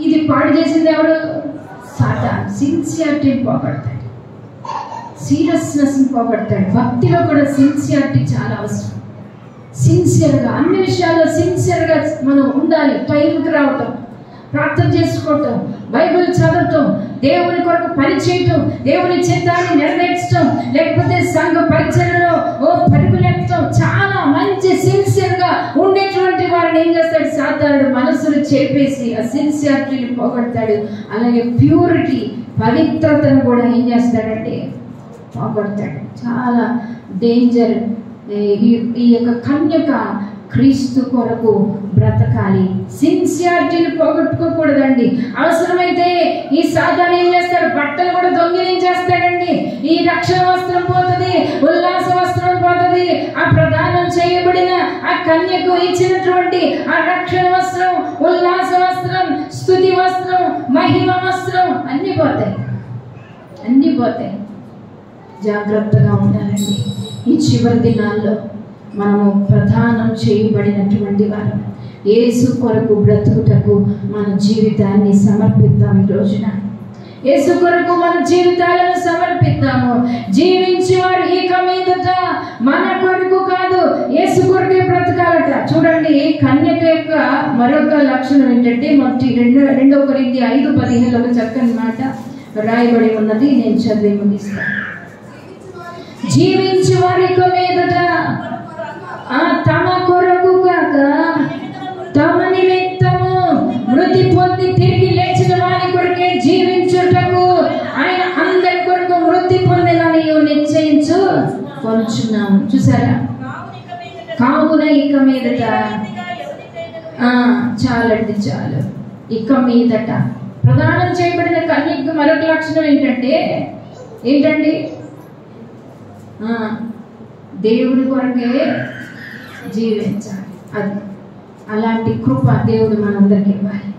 ఇది పాడు చేసింది ఎవరు? సాతాను. సిన్సియారిటీని పోగొడతాడు, సీరియస్నెస్ని పోగొడతాడు. భక్తిలో కూడా సిన్సియారిటీ చాలా అవసరం. సిన్సియర్గా అన్ని విషయాల్లో సిన్సియర్గా మనం ఉండాలి. టైంకి రావటం, ప్రార్థన చేసుకోవటం, బైబిల్ చదవటం, దేవుని కొరకు పని చేయటం, దేవుని చిత్తాన్ని నెరవేర్చడం, లేకపోతే సంఘ పరిచయలో పరుగులెత్తడం, చాలా మంచి సిన్సియర్గా ఉండేటువంటి వారిని ఏం చేస్తాడు? సాతానుడు మనసును చెప్పేసి ఆ సిన్సియారిటీని పోగొడతాడు. అలాగే ప్యూరిటీ, పవిత్రతను కూడా ఏం చేస్తాడంటే పోగొడతాడు. చాలా డేంజర్. ఈ యొక్క కన్యక క్రీస్తు కొరకు బ్రతకాలి. సిన్సియారిటీని పోగొట్టుకోకూడదండి. అవసరమైతే ఈ సాతాను ఏం చేస్తాడు? బట్టలు కూడా దొంగిలించేస్తాడండి. ఈ రక్షణ వస్త్రం పోతుంది, ఉల్లాస వస్త్రం పోతుంది. ఆ ప్రదానం చేయబడిన ఆ కన్యకు ఇచ్చినటువంటి ఆ రక్షణ వస్త్రం, ఉల్లాస వస్త్రం, స్తుతి వస్త్రం, మహిమ వస్త్రం అన్నీ పోతాయి. జాగ్రత్తగా ఉండాలండి. ఈ చివరి దినాల్లో మనము ప్రదానం చేయబడినటువంటి వారు. యేసు కొరకు బ్రతుకుటకు మన జీవితాన్ని సమర్పిద్దాం. ఈ రోజున యేసు కొరకు మన జీవితాలను సమర్పిద్దాము. జీవించేవారు ఇక మీదట మన కొరకు కాదు, యేసు కొరకే బ్రతకాలట. చూడండి, కన్యక యొక్క మరొక లక్షణం ఏంటంటే, మొదటి 2 కొరింథీ 5:15 ఒక చక్కని మాట రాయబడి ఉన్నది. నేను చదివి ముగిస్తాను. జీవించేవారు ఇక మీదట తమ కొరకు కాక తమ నిమిత్తము మృతి పొంది తిరిగి లేచిన వారి కొరకే జీవించుటకు ఆయన అందరి కొరకు మృతి పొందాలని నిశ్చయించు కొనుచున్నాము. చూసారా? కావున ఇక మీదట చాలండి, చాలు. ఇక మీదట ప్రదానం చేయబడిన కన్యకు మరొక లక్షణం ఏంటండి? దేవుడి కొరకే జీవించాలి. అది అలాంటి కృప దేవుడు మనందరికీ ఇవ్వాలి.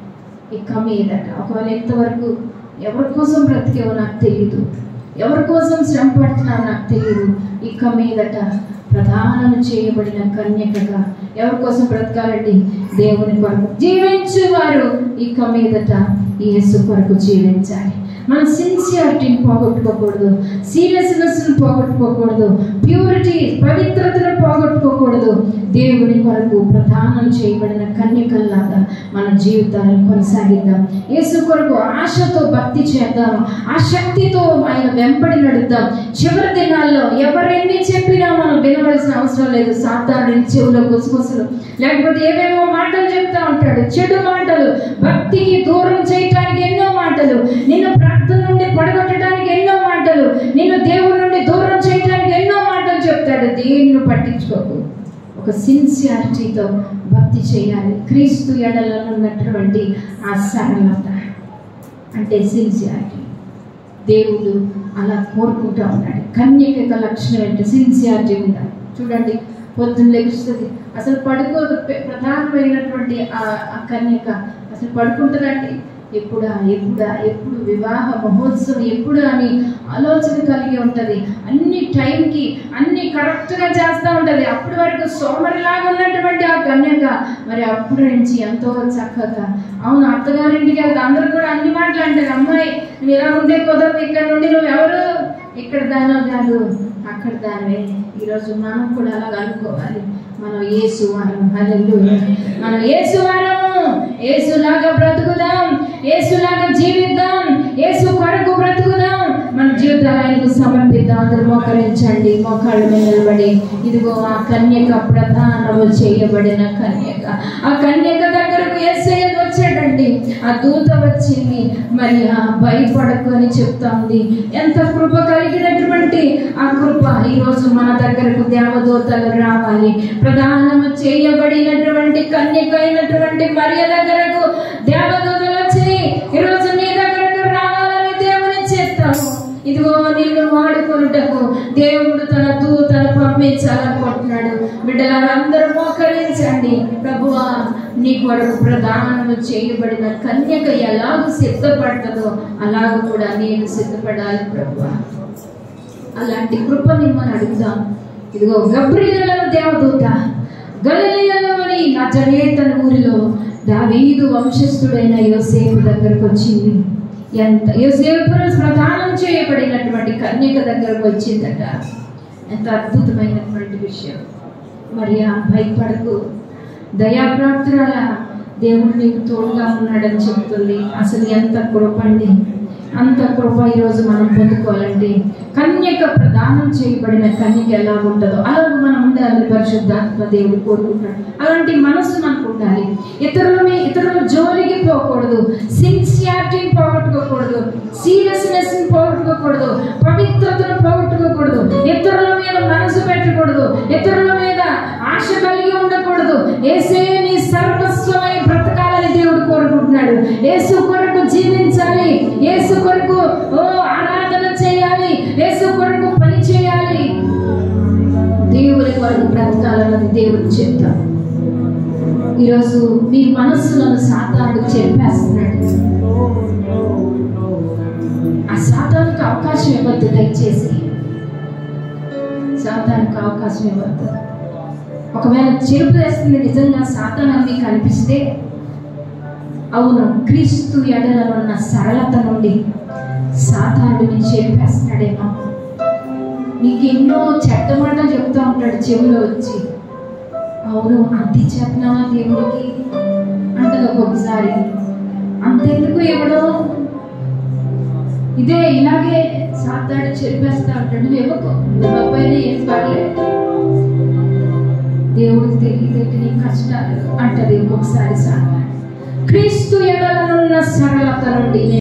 ఇక మీదట ఒకవేళ ఎంతవరకు ఎవరి కోసం బ్రతికేవో నాకు తెలియదు, ఎవరి కోసం శ్రమ పడుతున్నావో నాకు తెలియదు. ఇక మీదట ప్రదానం చేయబడిన కన్యకగా ఎవరి కోసం బ్రతకాలండి? దేవుని కొరకు జీవించేవారు ఇక మీదట యేసు కొరకు జీవించాలి. మన సిన్సియారిటీని పోగొట్టుకోకూడదు, సీరియస్నెస్ని పోగొట్టుకోకూడదు, ప్యూరిటీ, పవిత్రతను పోగొట్టుకోకూడదు. దేవుని కొరకు ప్రదానం చేయబడిన కన్యకల్లాగా మన జీవితాలను కొనసాగిద్దాం. యేసు కొరకు ఆశతో భక్తి చేద్దాం, ఆ శక్తితో ఆయన వెంబడి నడుద్దాం. చివరి దినాల్లో ఎవరెన్ని చెప్పినా మనం వినవలసిన అవసరం లేదు. సాతానుడి చెవులో గుసగుసలు, లేకపోతే ఏవేమో మాటలు చెప్తా ఉంటాడు, చెడు మాటలు, భక్తికి దూరం చేయటానికి ఎన్నో మాటలు, నిన్ను ప్రార్థన నుండి పడగొట్టడానికి ఎన్నో మాటలు, నిన్ను దేవుడి నుండి దూరం చేయడానికి ఎన్నో మాటలు చెప్తాడు. దేన్ని పట్టించుకోకు. ఒక సిన్సియారిటీతో భక్తి చేయాలి. క్రీస్తు ఎడలో ఉన్నటువంటి ఆ సరళత అంటే సిన్సియారిటీ. దేవుడు అలా కోరుకుంటూ ఉన్నాడు. కన్యక లక్షణం అంటే సిన్సియారిటీ ఉండాలి. చూడండి, పొద్దున్న లెగుస్తుంది, అసలు పడుకోదు. ప్రధానమైనటువంటి ఆ కన్యక అసలు పడుకుంటుందండి. ఎప్పుడు వివాహ మహోత్సవం ఎప్పుడు అని ఆలోచన కలిగి ఉంటుంది. అన్ని టైంకి అన్ని కరెక్ట్గా చేస్తూ ఉంటుంది. అప్పటి వరకు సోమరిలాగా ఉన్నటువంటి ఆ కన్యక మరి అప్పటి నుంచి ఎంతో చక్కగా, అవును, అత్తగారింటికి వెళ్తే అందరూ కూడా అన్ని మాటలు అంటారు. అమ్మాయి నువ్వు ఇలా ఉంటే కుదరదు, ఇక్కడ నుండి నువ్వు ఎవరు, ఇక్కడ దానో కాదు, అక్కడ దానివే. ఈరోజు మనం కూడా అలాగ అనుకోవాలి. మనం యేసు వారం, హల్లెలూయా, మనం యేసు వారము, యేసులాగా బ్రతుకుదాం, యేసులాగా జీవిద్దాం, యేసు కొరకు బ్రతుకుదాం, మన జీవితాలు ఆయనకు సమర్పిద్దాం. అందరూ మోకరించండి, మోకాళ్ళ మీద నిలబడి. ఇదిగో ఆ కన్యక ప్రధానము చేయబడిన కన్యక. ఆ కన్యక దగ్గరకు యేసయ్య వచ్చాడండి. ఆ దూత వచ్చింది, మరి భయపడకు అని చెప్తా ఉంది. ఎంత కృప కలిగినటువంటి ఆ కృప ఈరోజు మన దగ్గరకు దేవదూతలు రావాలి. ప్రధానము చేయబడినటువంటి కన్యక అయినటువంటి మరియ దగ్గరకు దేవదూతలు వచ్చి ఈరోజు నీ దగ్గరకు రావాలని దేవుని చేస్తాము. ఇదిగో నిన్ను వాడుకొనుటకు, దేవుడు తన దూతను పంపించాలనుకుంటున్నాడు. బిడ్డలందరూ మోకరించండి. ప్రభువా, నీ కొరకు ప్రదానము చేయబడిన కన్యక ఎలాగూ సిద్ధపడుతుందో అలాగ కూడా నేను సిద్ధపడాలి ప్రభువా. అలాంటి కృప నిమ్మని అడుగుదాం. ఇదిగో గబ్రియేలు దేవదూత గలిలయలోని నజరేతు ఊరిలో దావీదు వంశస్థుడైన యోసేపు దగ్గరకు వచ్చింది. యోసేపు ప్రదానం చేయబడినటువంటి కన్యక దగ్గరకు వచ్చిందట. ఎంత అద్భుతమైనటువంటి విషయం. మరియా, భయపడకు, దయాప్రాప్తురాల, దేవుడు నీకు తోడుగా ఉన్నాడని చెప్తుంది. అసలు ఎంత కృపండి, అంత కృప ఈరోజు మనం పొందుకోవాలంటే కన్యక ప్రదానం చేయబడిన కన్యక ఎలా ఉంటుందో అలాగ మనం ఉండాలి. పరిశుద్ధాత్మ దేవుడు కోరుకుంటాడు. అలాంటి మనసు మనకు ఉండాలి. ఇతరుల జోలికి పోకూడదు, సిన్సియారిటీని పోగొట్టుకోకూడదు, సీరియస్నెస్ ని పోగొట్టుకోకూడదు, పవిత్రతను పోగొట్టుకోకూడదు, ఇతరుల మీద మనసు పెట్టకూడదు, ఇతరుల మీద ఆశ కలిగి ఉండకూడదు. యేసే నీ సర్వస్వమై బ్రతకాలని దేవుడు కోరుకుంటున్నాడు. యేసు కొరకు జీవించాలి, యేసు కొరకు ఆరాధన చేయాలి, యేసు కొరకు పని చేయాలి, దేవుని కొరకు బ్రతకాలన్నది దేవుడు చెప్తాడు. ఈరోజు మీ మనస్సులను సాతానుడు చెప్పేస్తున్నాడు. ఆ సాతానుకు అవకాశం ఇవ్వద్దు. దయచేసి సాతానుకు అవకాశం ఇవ్వద్దు. ఒకవేళ చెరుపు వేస్తుంది నిజంగా సాతాను మీకు అనిపిస్తే, అవును, క్రీస్తు ఎడలనున్న సరళత నుండి సాతానుడిని చెరిపేస్తున్నాడేమో. నీకు ఎన్నో చెడ్డ మాటలు చెప్తూ ఉంటాడు చెవిలో వచ్చి. అవును, అంతే చెప్పినావా దేవుడికి అంటది ఒక్కొక్కసారి. అంతెందుకు ఇవ్వడం, ఇదే ఇలాగే సాతాను చెరిపేస్తా ఉంటాడు. నువ్వు ఇవ్వకు, నువ్వు ఏం పర్లేదు, దేవుడికి తెలియదేంటి నీ కష్టాలు అంటది ఒక్కొక్కసారి సాతాను. క్రీస్తు ఎడలనున్న సరళత నుండి